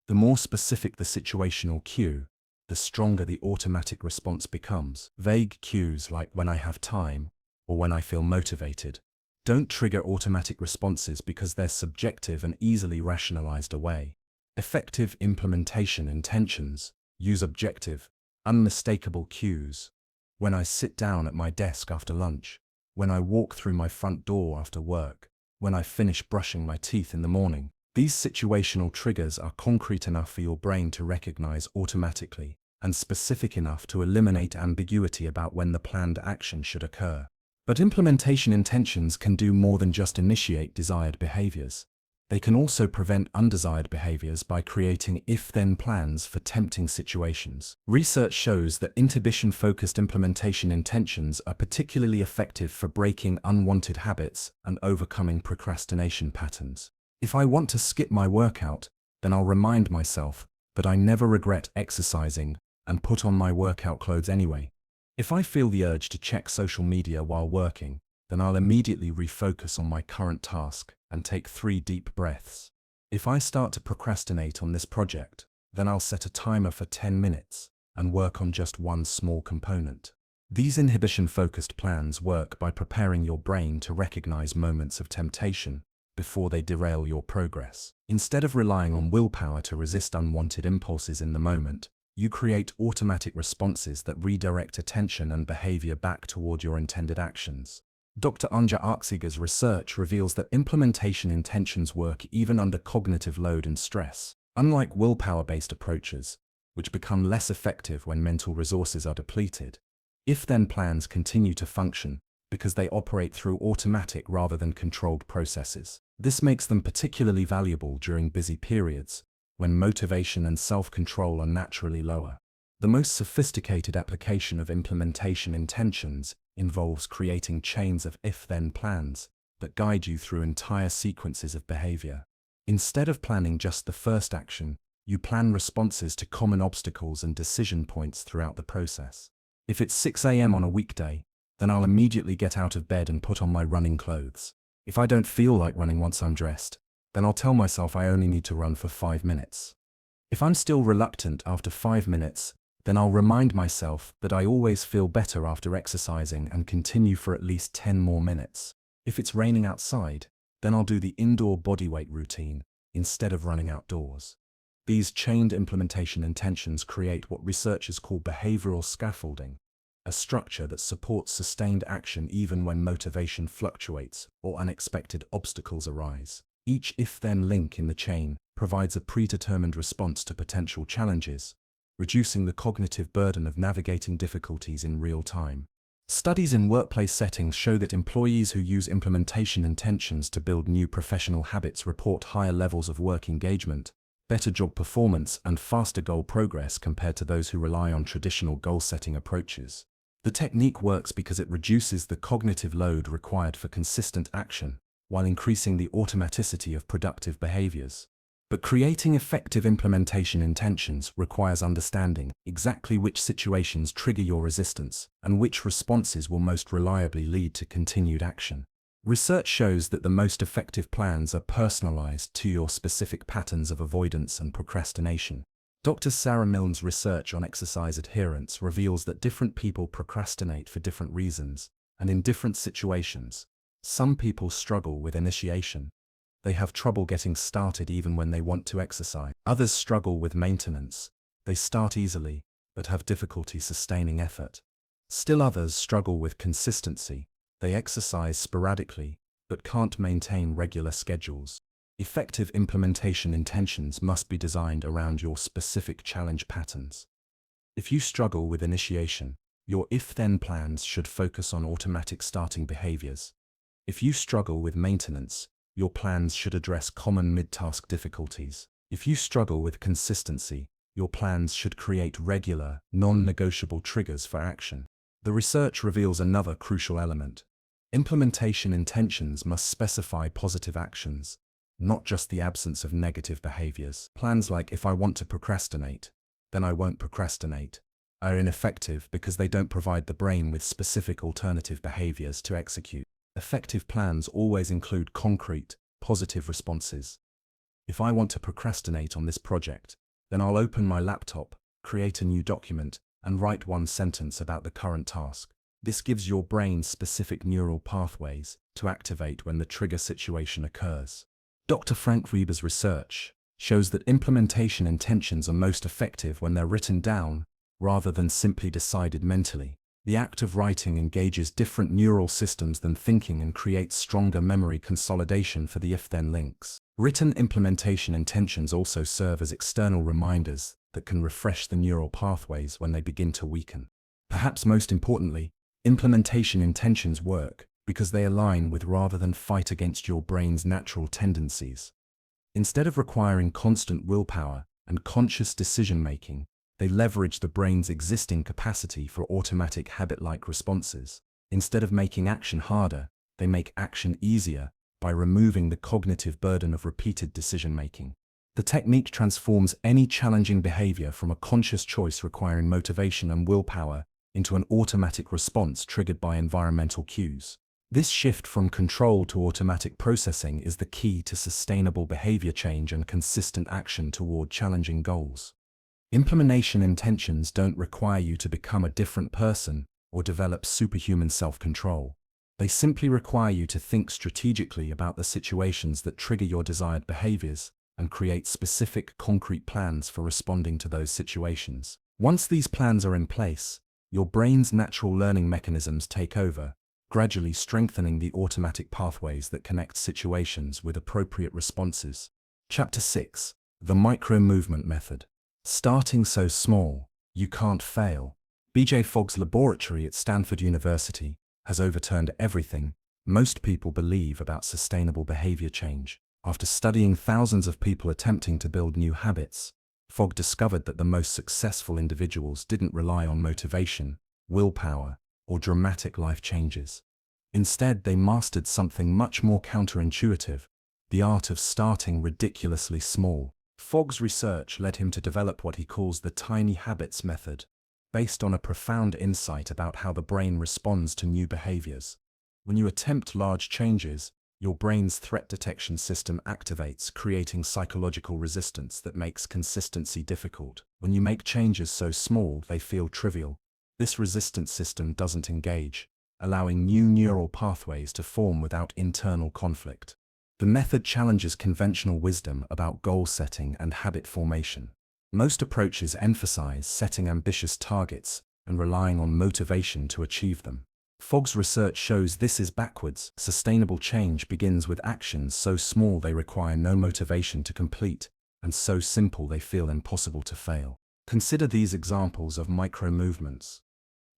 The more specific the situational cue, the stronger the automatic response becomes. Vague cues like "when I have time" or "when I feel motivated" don't trigger automatic responses because they're subjective and easily rationalized away. Effective implementation intentions use objective, unmistakable cues. When I sit down at my desk after lunch, when I walk through my front door after work, when I finish brushing my teeth in the morning. These situational triggers are concrete enough for your brain to recognize automatically, and specific enough to eliminate ambiguity about when the planned action should occur. But implementation intentions can do more than just initiate desired behaviors. They can also prevent undesired behaviors by creating if-then plans for tempting situations. Research shows that inhibition-focused implementation intentions are particularly effective for breaking unwanted habits and overcoming procrastination patterns. If I want to skip my workout, then I'll remind myself, but I never regret exercising, and put on my workout clothes anyway. If I feel the urge to check social media while working, then I'll immediately refocus on my current task and take 3 deep breaths. If I start to procrastinate on this project, then I'll set a timer for 10 minutes and work on just one small component. These inhibition-focused plans work by preparing your brain to recognize moments of temptation before they derail your progress. Instead of relying on willpower to resist unwanted impulses in the moment, you create automatic responses that redirect attention and behavior back toward your intended actions. Dr. Anja Arxiger's research reveals that implementation intentions work even under cognitive load and stress, unlike willpower-based approaches, which become less effective when mental resources are depleted. If-then plans continue to function because they operate through automatic rather than controlled processes. This makes them particularly valuable during busy periods, when motivation and self-control are naturally lower. The most sophisticated application of implementation intentions involves creating chains of if-then plans that guide you through entire sequences of behavior. Instead of planning just the first action, you plan responses to common obstacles and decision points throughout the process. If it's 6 a.m. on a weekday, then I'll immediately get out of bed and put on my running clothes. If I don't feel like running once I'm dressed, then I'll tell myself I only need to run for 5 minutes. If I'm still reluctant after 5 minutes, then I'll remind myself that I always feel better after exercising and continue for at least 10 more minutes. If it's raining outside, then I'll do the indoor bodyweight routine instead of running outdoors. These chained implementation intentions create what researchers call behavioral scaffolding, a structure that supports sustained action even when motivation fluctuates or unexpected obstacles arise. Each if-then link in the chain provides a predetermined response to potential challenges, reducing the cognitive burden of navigating difficulties in real time. Studies in workplace settings show that employees who use implementation intentions to build new professional habits report higher levels of work engagement, better job performance, and faster goal progress compared to those who rely on traditional goal-setting approaches. The technique works because it reduces the cognitive load required for consistent action, while increasing the automaticity of productive behaviors. But creating effective implementation intentions requires understanding exactly which situations trigger your resistance and which responses will most reliably lead to continued action. Research shows that the most effective plans are personalized to your specific patterns of avoidance and procrastination. Dr. Sarah Milne's research on exercise adherence reveals that different people procrastinate for different reasons and in different situations. Some people struggle with initiation. They have trouble getting started even when they want to exercise. Others struggle with maintenance. They start easily, but have difficulty sustaining effort. Still others struggle with consistency. They exercise sporadically, but can't maintain regular schedules. Effective implementation intentions must be designed around your specific challenge patterns. If you struggle with initiation, your if-then plans should focus on automatic starting behaviors. If you struggle with maintenance, your plans should address common mid-task difficulties. If you struggle with consistency, your plans should create regular, non-negotiable triggers for action. The research reveals another crucial element. Implementation intentions must specify positive actions, not just the absence of negative behaviors. Plans like "if I want to procrastinate, then I won't procrastinate" are ineffective because they don't provide the brain with specific alternative behaviors to execute. Effective plans always include concrete, positive responses. If I want to procrastinate on this project, then I'll open my laptop, create a new document, and write one sentence about the current task. This gives your brain specific neural pathways to activate when the trigger situation occurs. Dr. Frank Reber's research shows that implementation intentions are most effective when they're written down rather than simply decided mentally. The act of writing engages different neural systems than thinking and creates stronger memory consolidation for the if-then links. Written implementation intentions also serve as external reminders that can refresh the neural pathways when they begin to weaken. Perhaps most importantly, implementation intentions work because they align with rather than fight against your brain's natural tendencies. Instead of requiring constant willpower and conscious decision-making, they leverage the brain's existing capacity for automatic habit-like responses. Instead of making action harder, they make action easier by removing the cognitive burden of repeated decision-making. The technique transforms any challenging behavior from a conscious choice requiring motivation and willpower into an automatic response triggered by environmental cues. This shift from control to automatic processing is the key to sustainable behavior change and consistent action toward challenging goals. Implementation intentions don't require you to become a different person or develop superhuman self-control. They simply require you to think strategically about the situations that trigger your desired behaviors and create specific, concrete plans for responding to those situations. Once these plans are in place, your brain's natural learning mechanisms take over, gradually strengthening the automatic pathways that connect situations with appropriate responses. Chapter 6. The Micro-Movement Method. Starting so small, you can't fail. B.J. Fogg's laboratory at Stanford University has overturned everything most people believe about sustainable behavior change. After studying thousands of people attempting to build new habits, Fogg discovered that the most successful individuals didn't rely on motivation, willpower, or dramatic life changes. Instead, they mastered something much more counterintuitive: the art of starting ridiculously small. Fogg's research led him to develop what he calls the tiny habits method, based on a profound insight about how the brain responds to new behaviors. When you attempt large changes, your brain's threat detection system activates, creating psychological resistance that makes consistency difficult. When you make changes so small they feel trivial, this resistance system doesn't engage, allowing new neural pathways to form without internal conflict. The method challenges conventional wisdom about goal setting and habit formation. Most approaches emphasize setting ambitious targets and relying on motivation to achieve them. Fogg's research shows this is backwards. Sustainable change begins with actions so small they require no motivation to complete, and so simple they feel impossible to fail. Consider these examples of micro-movements.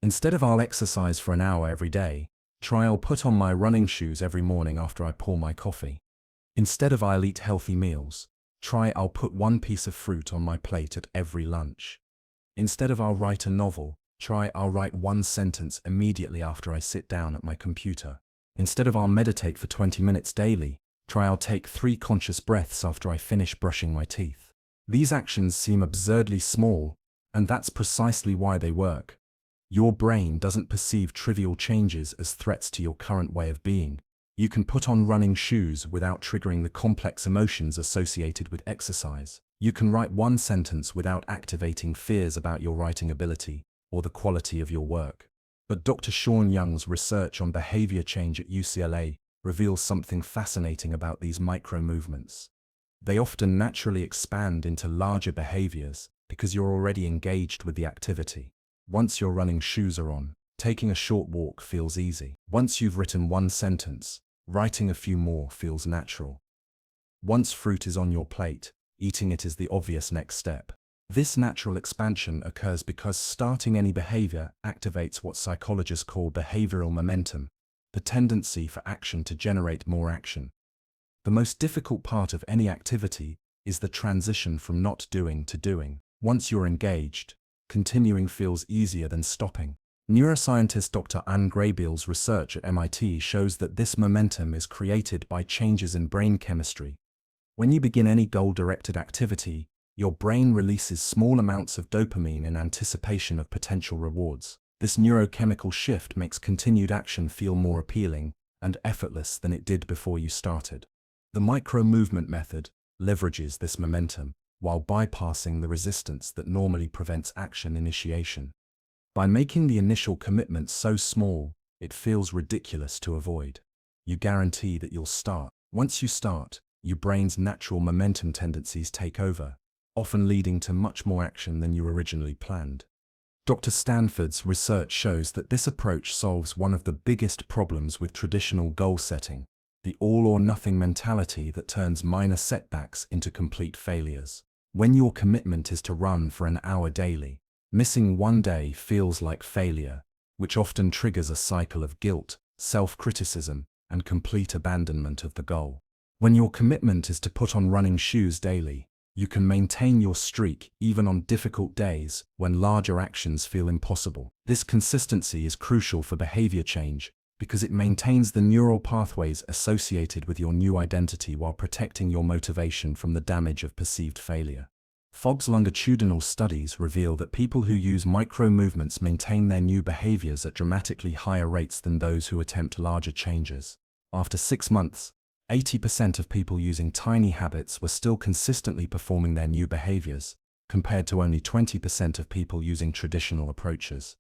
Instead of "I'll exercise for an hour every day," try "I'll put on my running shoes every morning after I pour my coffee." Instead of "I'll eat healthy meals," try "I'll put one piece of fruit on my plate at every lunch." Instead of "I'll write a novel," try "I'll write one sentence immediately after I sit down at my computer." Instead of "I'll meditate for 20 minutes daily," try "I'll take 3 conscious breaths after I finish brushing my teeth." These actions seem absurdly small, and that's precisely why they work. Your brain doesn't perceive trivial changes as threats to your current way of being. You can put on running shoes without triggering the complex emotions associated with exercise. You can write one sentence without activating fears about your writing ability or the quality of your work. But Dr. Sean Young's research on behavior change at UCLA reveals something fascinating about these micro-movements. They often naturally expand into larger behaviors because you're already engaged with the activity. Once your running shoes are on, taking a short walk feels easy. Once you've written one sentence, writing a few more feels natural. Once fruit is on your plate, eating it is the obvious next step. This natural expansion occurs because starting any behavior activates what psychologists call behavioral momentum, the tendency for action to generate more action. The most difficult part of any activity is the transition from not doing to doing. Once you're engaged, continuing feels easier than stopping. Neuroscientist Dr. Anne Graybiel's research at MIT shows that this momentum is created by changes in brain chemistry. When you begin any goal-directed activity, your brain releases small amounts of dopamine in anticipation of potential rewards. This neurochemical shift makes continued action feel more appealing and effortless than it did before you started. The micro-movement method leverages this momentum while bypassing the resistance that normally prevents action initiation. By making the initial commitment so small, it feels ridiculous to avoid. You guarantee that you'll start. Once you start, your brain's natural momentum tendencies take over, often leading to much more action than you originally planned. Dr. Stanford's research shows that this approach solves one of the biggest problems with traditional goal setting: the all-or-nothing mentality that turns minor setbacks into complete failures. When your commitment is to run for an hour daily, missing one day feels like failure, which often triggers a cycle of guilt, self-criticism, and complete abandonment of the goal. When your commitment is to put on running shoes daily, you can maintain your streak even on difficult days when larger actions feel impossible. This consistency is crucial for behavior change because it maintains the neural pathways associated with your new identity while protecting your motivation from the damage of perceived failure. Fogg's longitudinal studies reveal that people who use micro-movements maintain their new behaviors at dramatically higher rates than those who attempt larger changes. After 6 months, 80% of people using tiny habits were still consistently performing their new behaviors, compared to only 20% of people using traditional approaches.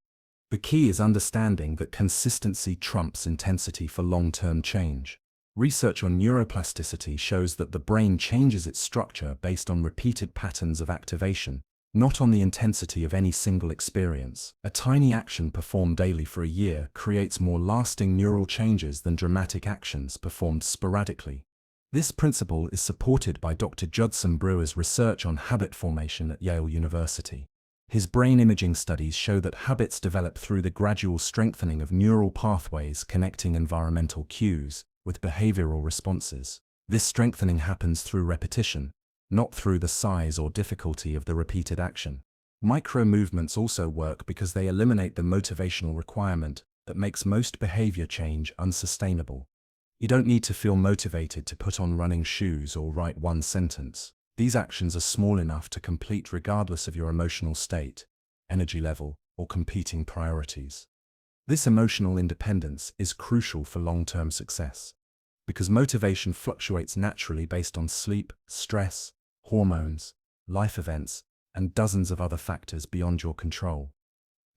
The key is understanding that consistency trumps intensity for long-term change. Research on neuroplasticity shows that the brain changes its structure based on repeated patterns of activation, not on the intensity of any single experience. A tiny action performed daily for a year creates more lasting neural changes than dramatic actions performed sporadically. This principle is supported by Dr. Judson Brewer's research on habit formation at Yale University. His brain imaging studies show that habits develop through the gradual strengthening of neural pathways connecting environmental cues with behavioral responses. This strengthening happens through repetition, not through the size or difficulty of the repeated action. Micro-movements also work because they eliminate the motivational requirement that makes most behavior change unsustainable. You don't need to feel motivated to put on running shoes or write one sentence. These actions are small enough to complete regardless of your emotional state, energy level, or competing priorities. This emotional independence is crucial for long-term success, because motivation fluctuates naturally based on sleep, stress, hormones, life events, and dozens of other factors beyond your control.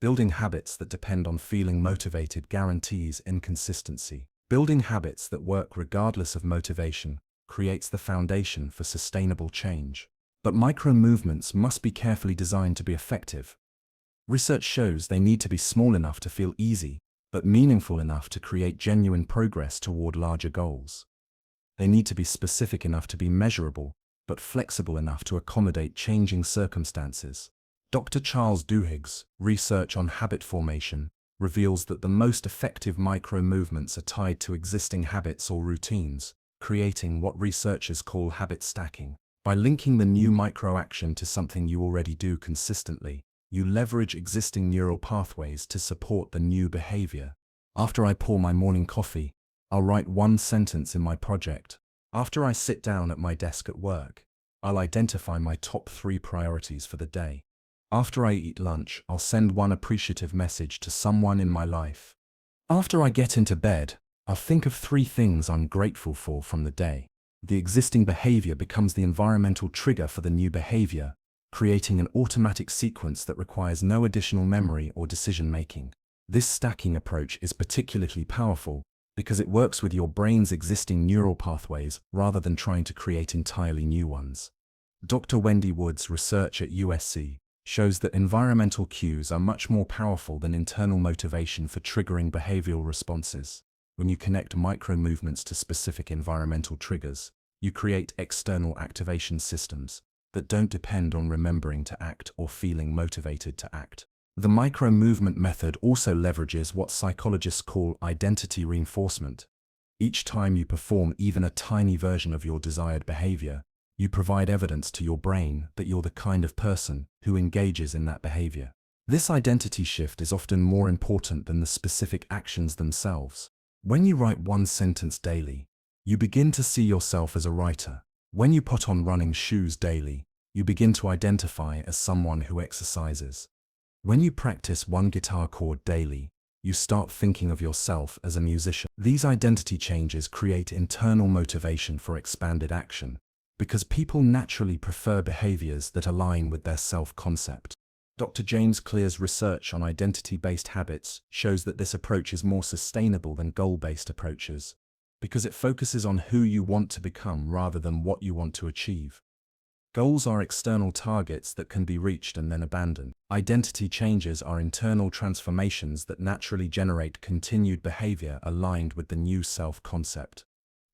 Building habits that depend on feeling motivated guarantees inconsistency. Building habits that work regardless of motivation creates the foundation for sustainable change. But micro-movements must be carefully designed to be effective. Research shows they need to be small enough to feel easy, but meaningful enough to create genuine progress toward larger goals. They need to be specific enough to be measurable, but flexible enough to accommodate changing circumstances. Dr. Charles Duhigg's research on habit formation reveals that the most effective micro-movements are tied to existing habits or routines, creating what researchers call habit stacking. By linking the new micro-action to something you already do consistently, you leverage existing neural pathways to support the new behavior. After I pour my morning coffee, I'll write one sentence in my project. After I sit down at my desk at work, I'll identify my top 3 priorities for the day. After I eat lunch, I'll send one appreciative message to someone in my life. After I get into bed, I'll think of 3 things I'm grateful for from the day. The existing behavior becomes the environmental trigger for the new behavior, creating an automatic sequence that requires no additional memory or decision-making. This stacking approach is particularly powerful because it works with your brain's existing neural pathways rather than trying to create entirely new ones. Dr. Wendy Wood's research at USC shows that environmental cues are much more powerful than internal motivation for triggering behavioral responses. When you connect micro-movements to specific environmental triggers, you create external activation systems that don't depend on remembering to act or feeling motivated to act. The micro-movement method also leverages what psychologists call identity reinforcement. Each time you perform even a tiny version of your desired behavior, you provide evidence to your brain that you're the kind of person who engages in that behavior. This identity shift is often more important than the specific actions themselves. When you write one sentence daily, you begin to see yourself as a writer. When you put on running shoes daily, you begin to identify as someone who exercises. When you practice one guitar chord daily, you start thinking of yourself as a musician. These identity changes create internal motivation for expanded action, because people naturally prefer behaviors that align with their self-concept. Dr. James Clear's research on identity-based habits shows that this approach is more sustainable than goal-based approaches, because it focuses on who you want to become rather than what you want to achieve. Goals are external targets that can be reached and then abandoned. Identity changes are internal transformations that naturally generate continued behavior aligned with the new self-concept.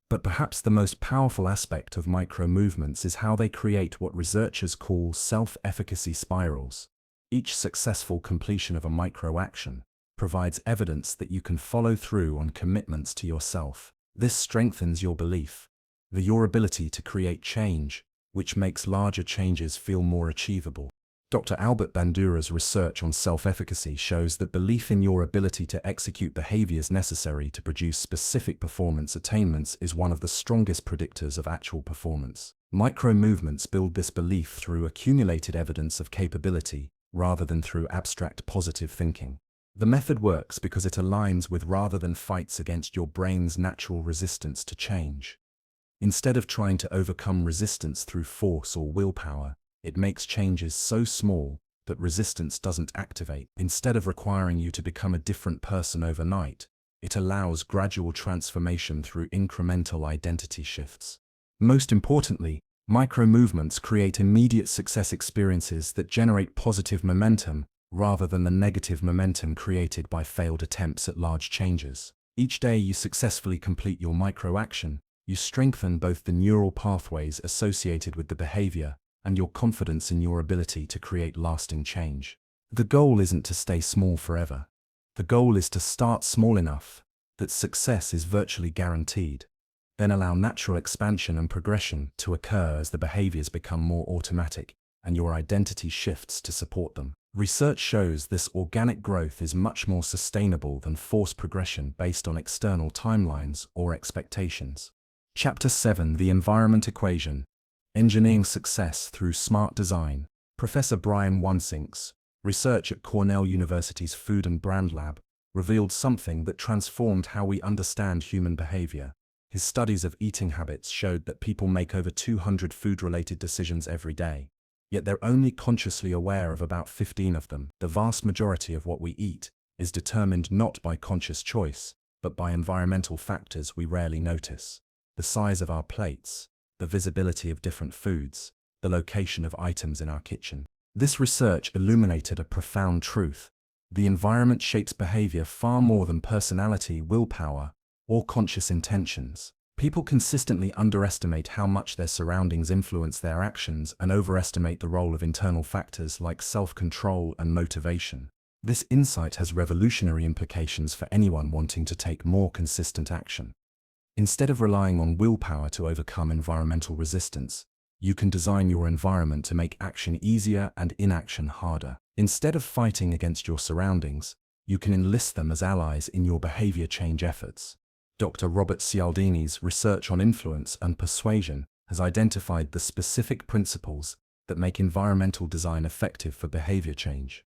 But perhaps the most powerful aspect of micro-movements is how they create what researchers call self-efficacy spirals. Each successful completion of a micro-action provides evidence that you can follow through on commitments to yourself. This strengthens your belief, your ability to create change, which makes larger changes feel more achievable. Dr. Albert Bandura's research on self-efficacy shows that belief in your ability to execute behaviors necessary to produce specific performance attainments is one of the strongest predictors of actual performance. Micro-movements build this belief through accumulated evidence of capability rather than through abstract positive thinking. The method works because it aligns with rather than fights against your brain's natural resistance to change. Instead of trying to overcome resistance through force or willpower, it makes changes so small that resistance doesn't activate. Instead of requiring you to become a different person overnight, it allows gradual transformation through incremental identity shifts. Most importantly, micro-movements create immediate success experiences that generate positive momentum rather than the negative momentum created by failed attempts at large changes. Each day you successfully complete your micro-action, you strengthen both the neural pathways associated with the behavior and your confidence in your ability to create lasting change. The goal isn't to stay small forever. The goal is to start small enough that success is virtually guaranteed, then allow natural expansion and progression to occur as the behaviors become more automatic and your identity shifts to support them. Research shows this organic growth is much more sustainable than forced progression based on external timelines or expectations. Chapter 7: The Environment Equation. Engineering Success Through Smart Design. Professor Brian Wansink's research at Cornell University's Food and Brand Lab revealed something that transformed how we understand human behavior. His studies of eating habits showed that people make over 200 food-related decisions every day, yet they're only consciously aware of about 15 of them. The vast majority of what we eat is determined not by conscious choice, but by environmental factors we rarely notice. The size of our plates, the visibility of different foods, the location of items in our kitchen. This research illuminated a profound truth. The environment shapes behavior far more than personality, willpower, or conscious intentions. People consistently underestimate how much their surroundings influence their actions and overestimate the role of internal factors like self-control and motivation. This insight has revolutionary implications for anyone wanting to take more consistent action. Instead of relying on willpower to overcome environmental resistance, you can design your environment to make action easier and inaction harder. Instead of fighting against your surroundings, you can enlist them as allies in your behavior change efforts. Dr. Robert Cialdini's research on influence and persuasion has identified the specific principles that make environmental design effective for behavior change.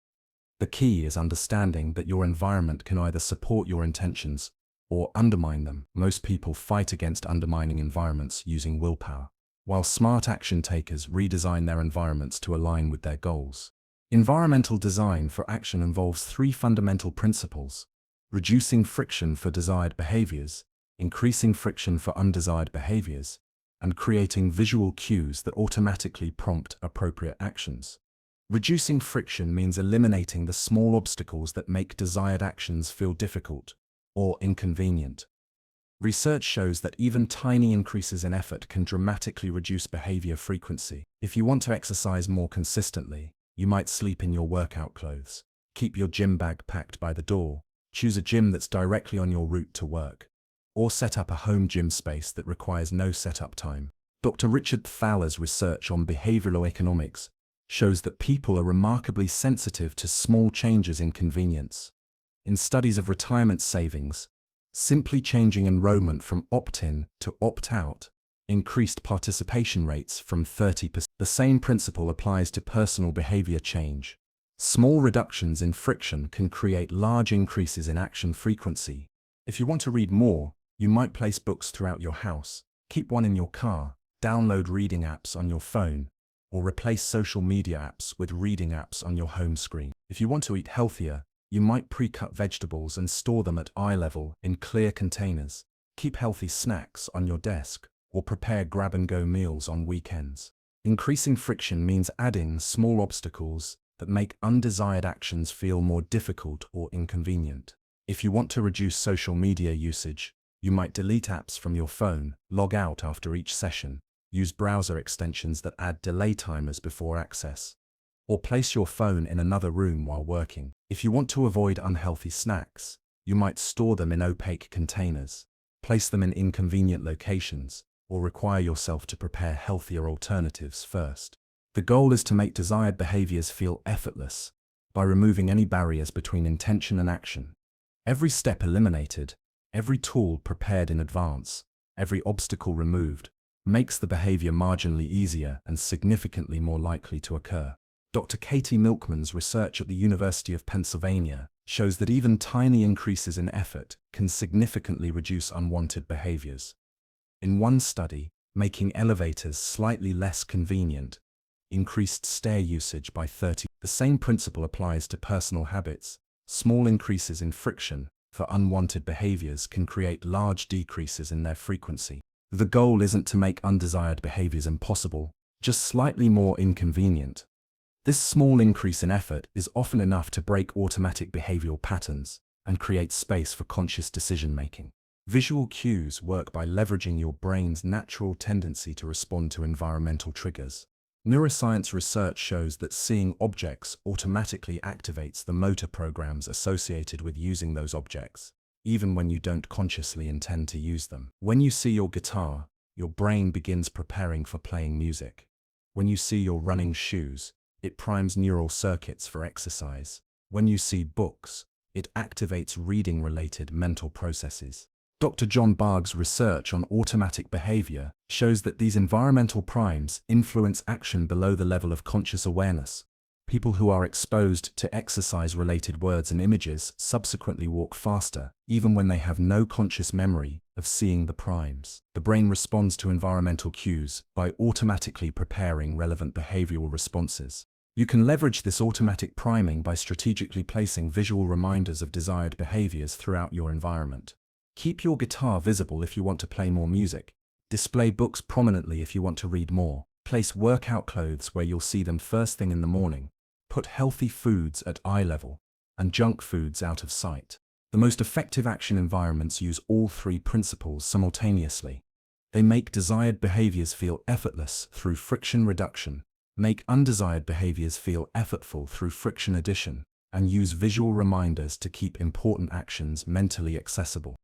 The key is understanding that your environment can either support your intentions or undermine them. Most people fight against undermining environments using willpower, while smart action takers redesign their environments to align with their goals. Environmental design for action involves three fundamental principles: reducing friction for desired behaviors, increasing friction for undesired behaviors, and creating visual cues that automatically prompt appropriate actions. Reducing friction means eliminating the small obstacles that make desired actions feel difficult or inconvenient. Research shows that even tiny increases in effort can dramatically reduce behavior frequency. If you want to exercise more consistently, you might sleep in your workout clothes, keep your gym bag packed by the door, choose a gym that's directly on your route to work, or set up a home gym space that requires no setup time. Dr. Richard Thaler's research on behavioral economics shows that people are remarkably sensitive to small changes in convenience. In studies of retirement savings, simply changing enrollment from opt-in to opt-out increased participation rates from 30%. The same principle applies to personal behavior change. Small reductions in friction can create large increases in action frequency. If you want to read more, you might place books throughout your house, keep one in your car, download reading apps on your phone, or replace social media apps with reading apps on your home screen. If you want to eat healthier, you might pre-cut vegetables and store them at eye level in clear containers. Keep healthy snacks on your desk, or prepare grab-and-go meals on weekends. Increasing friction means adding small obstacles that make undesired actions feel more difficult or inconvenient. If you want to reduce social media usage, you might delete apps from your phone, log out after each session, use browser extensions that add delay timers before access, or place your phone in another room while working. If you want to avoid unhealthy snacks, you might store them in opaque containers, place them in inconvenient locations, or require yourself to prepare healthier alternatives first. The goal is to make desired behaviors feel effortless by removing any barriers between intention and action. Every step eliminated, every tool prepared in advance, every obstacle removed, makes the behavior marginally easier and significantly more likely to occur. Dr. Katie Milkman's research at the University of Pennsylvania shows that even tiny increases in effort can significantly reduce unwanted behaviors. In one study, making elevators slightly less convenient increased stair usage by 30%. The same principle applies to personal habits. Small increases in friction for unwanted behaviors can create large decreases in their frequency. The goal isn't to make undesired behaviors impossible, just slightly more inconvenient. This small increase in effort is often enough to break automatic behavioral patterns and create space for conscious decision-making. Visual cues work by leveraging your brain's natural tendency to respond to environmental triggers. Neuroscience research shows that seeing objects automatically activates the motor programs associated with using those objects, even when you don't consciously intend to use them. When you see your guitar, your brain begins preparing for playing music. When you see your running shoes, it primes neural circuits for exercise. When you see books, it activates reading-related mental processes. Dr. John Bargh's research on automatic behavior shows that these environmental primes influence action below the level of conscious awareness. People who are exposed to exercise-related words and images subsequently walk faster, even when they have no conscious memory of seeing the primes. The brain responds to environmental cues by automatically preparing relevant behavioral responses. You can leverage this automatic priming by strategically placing visual reminders of desired behaviors throughout your environment. Keep your guitar visible if you want to play more music. Display books prominently if you want to read more. Place workout clothes where you'll see them first thing in the morning. Put healthy foods at eye level and junk foods out of sight. The most effective action environments use all three principles simultaneously. They make desired behaviors feel effortless through friction reduction, make undesired behaviors feel effortful through friction addition, and use visual reminders to keep important actions mentally accessible.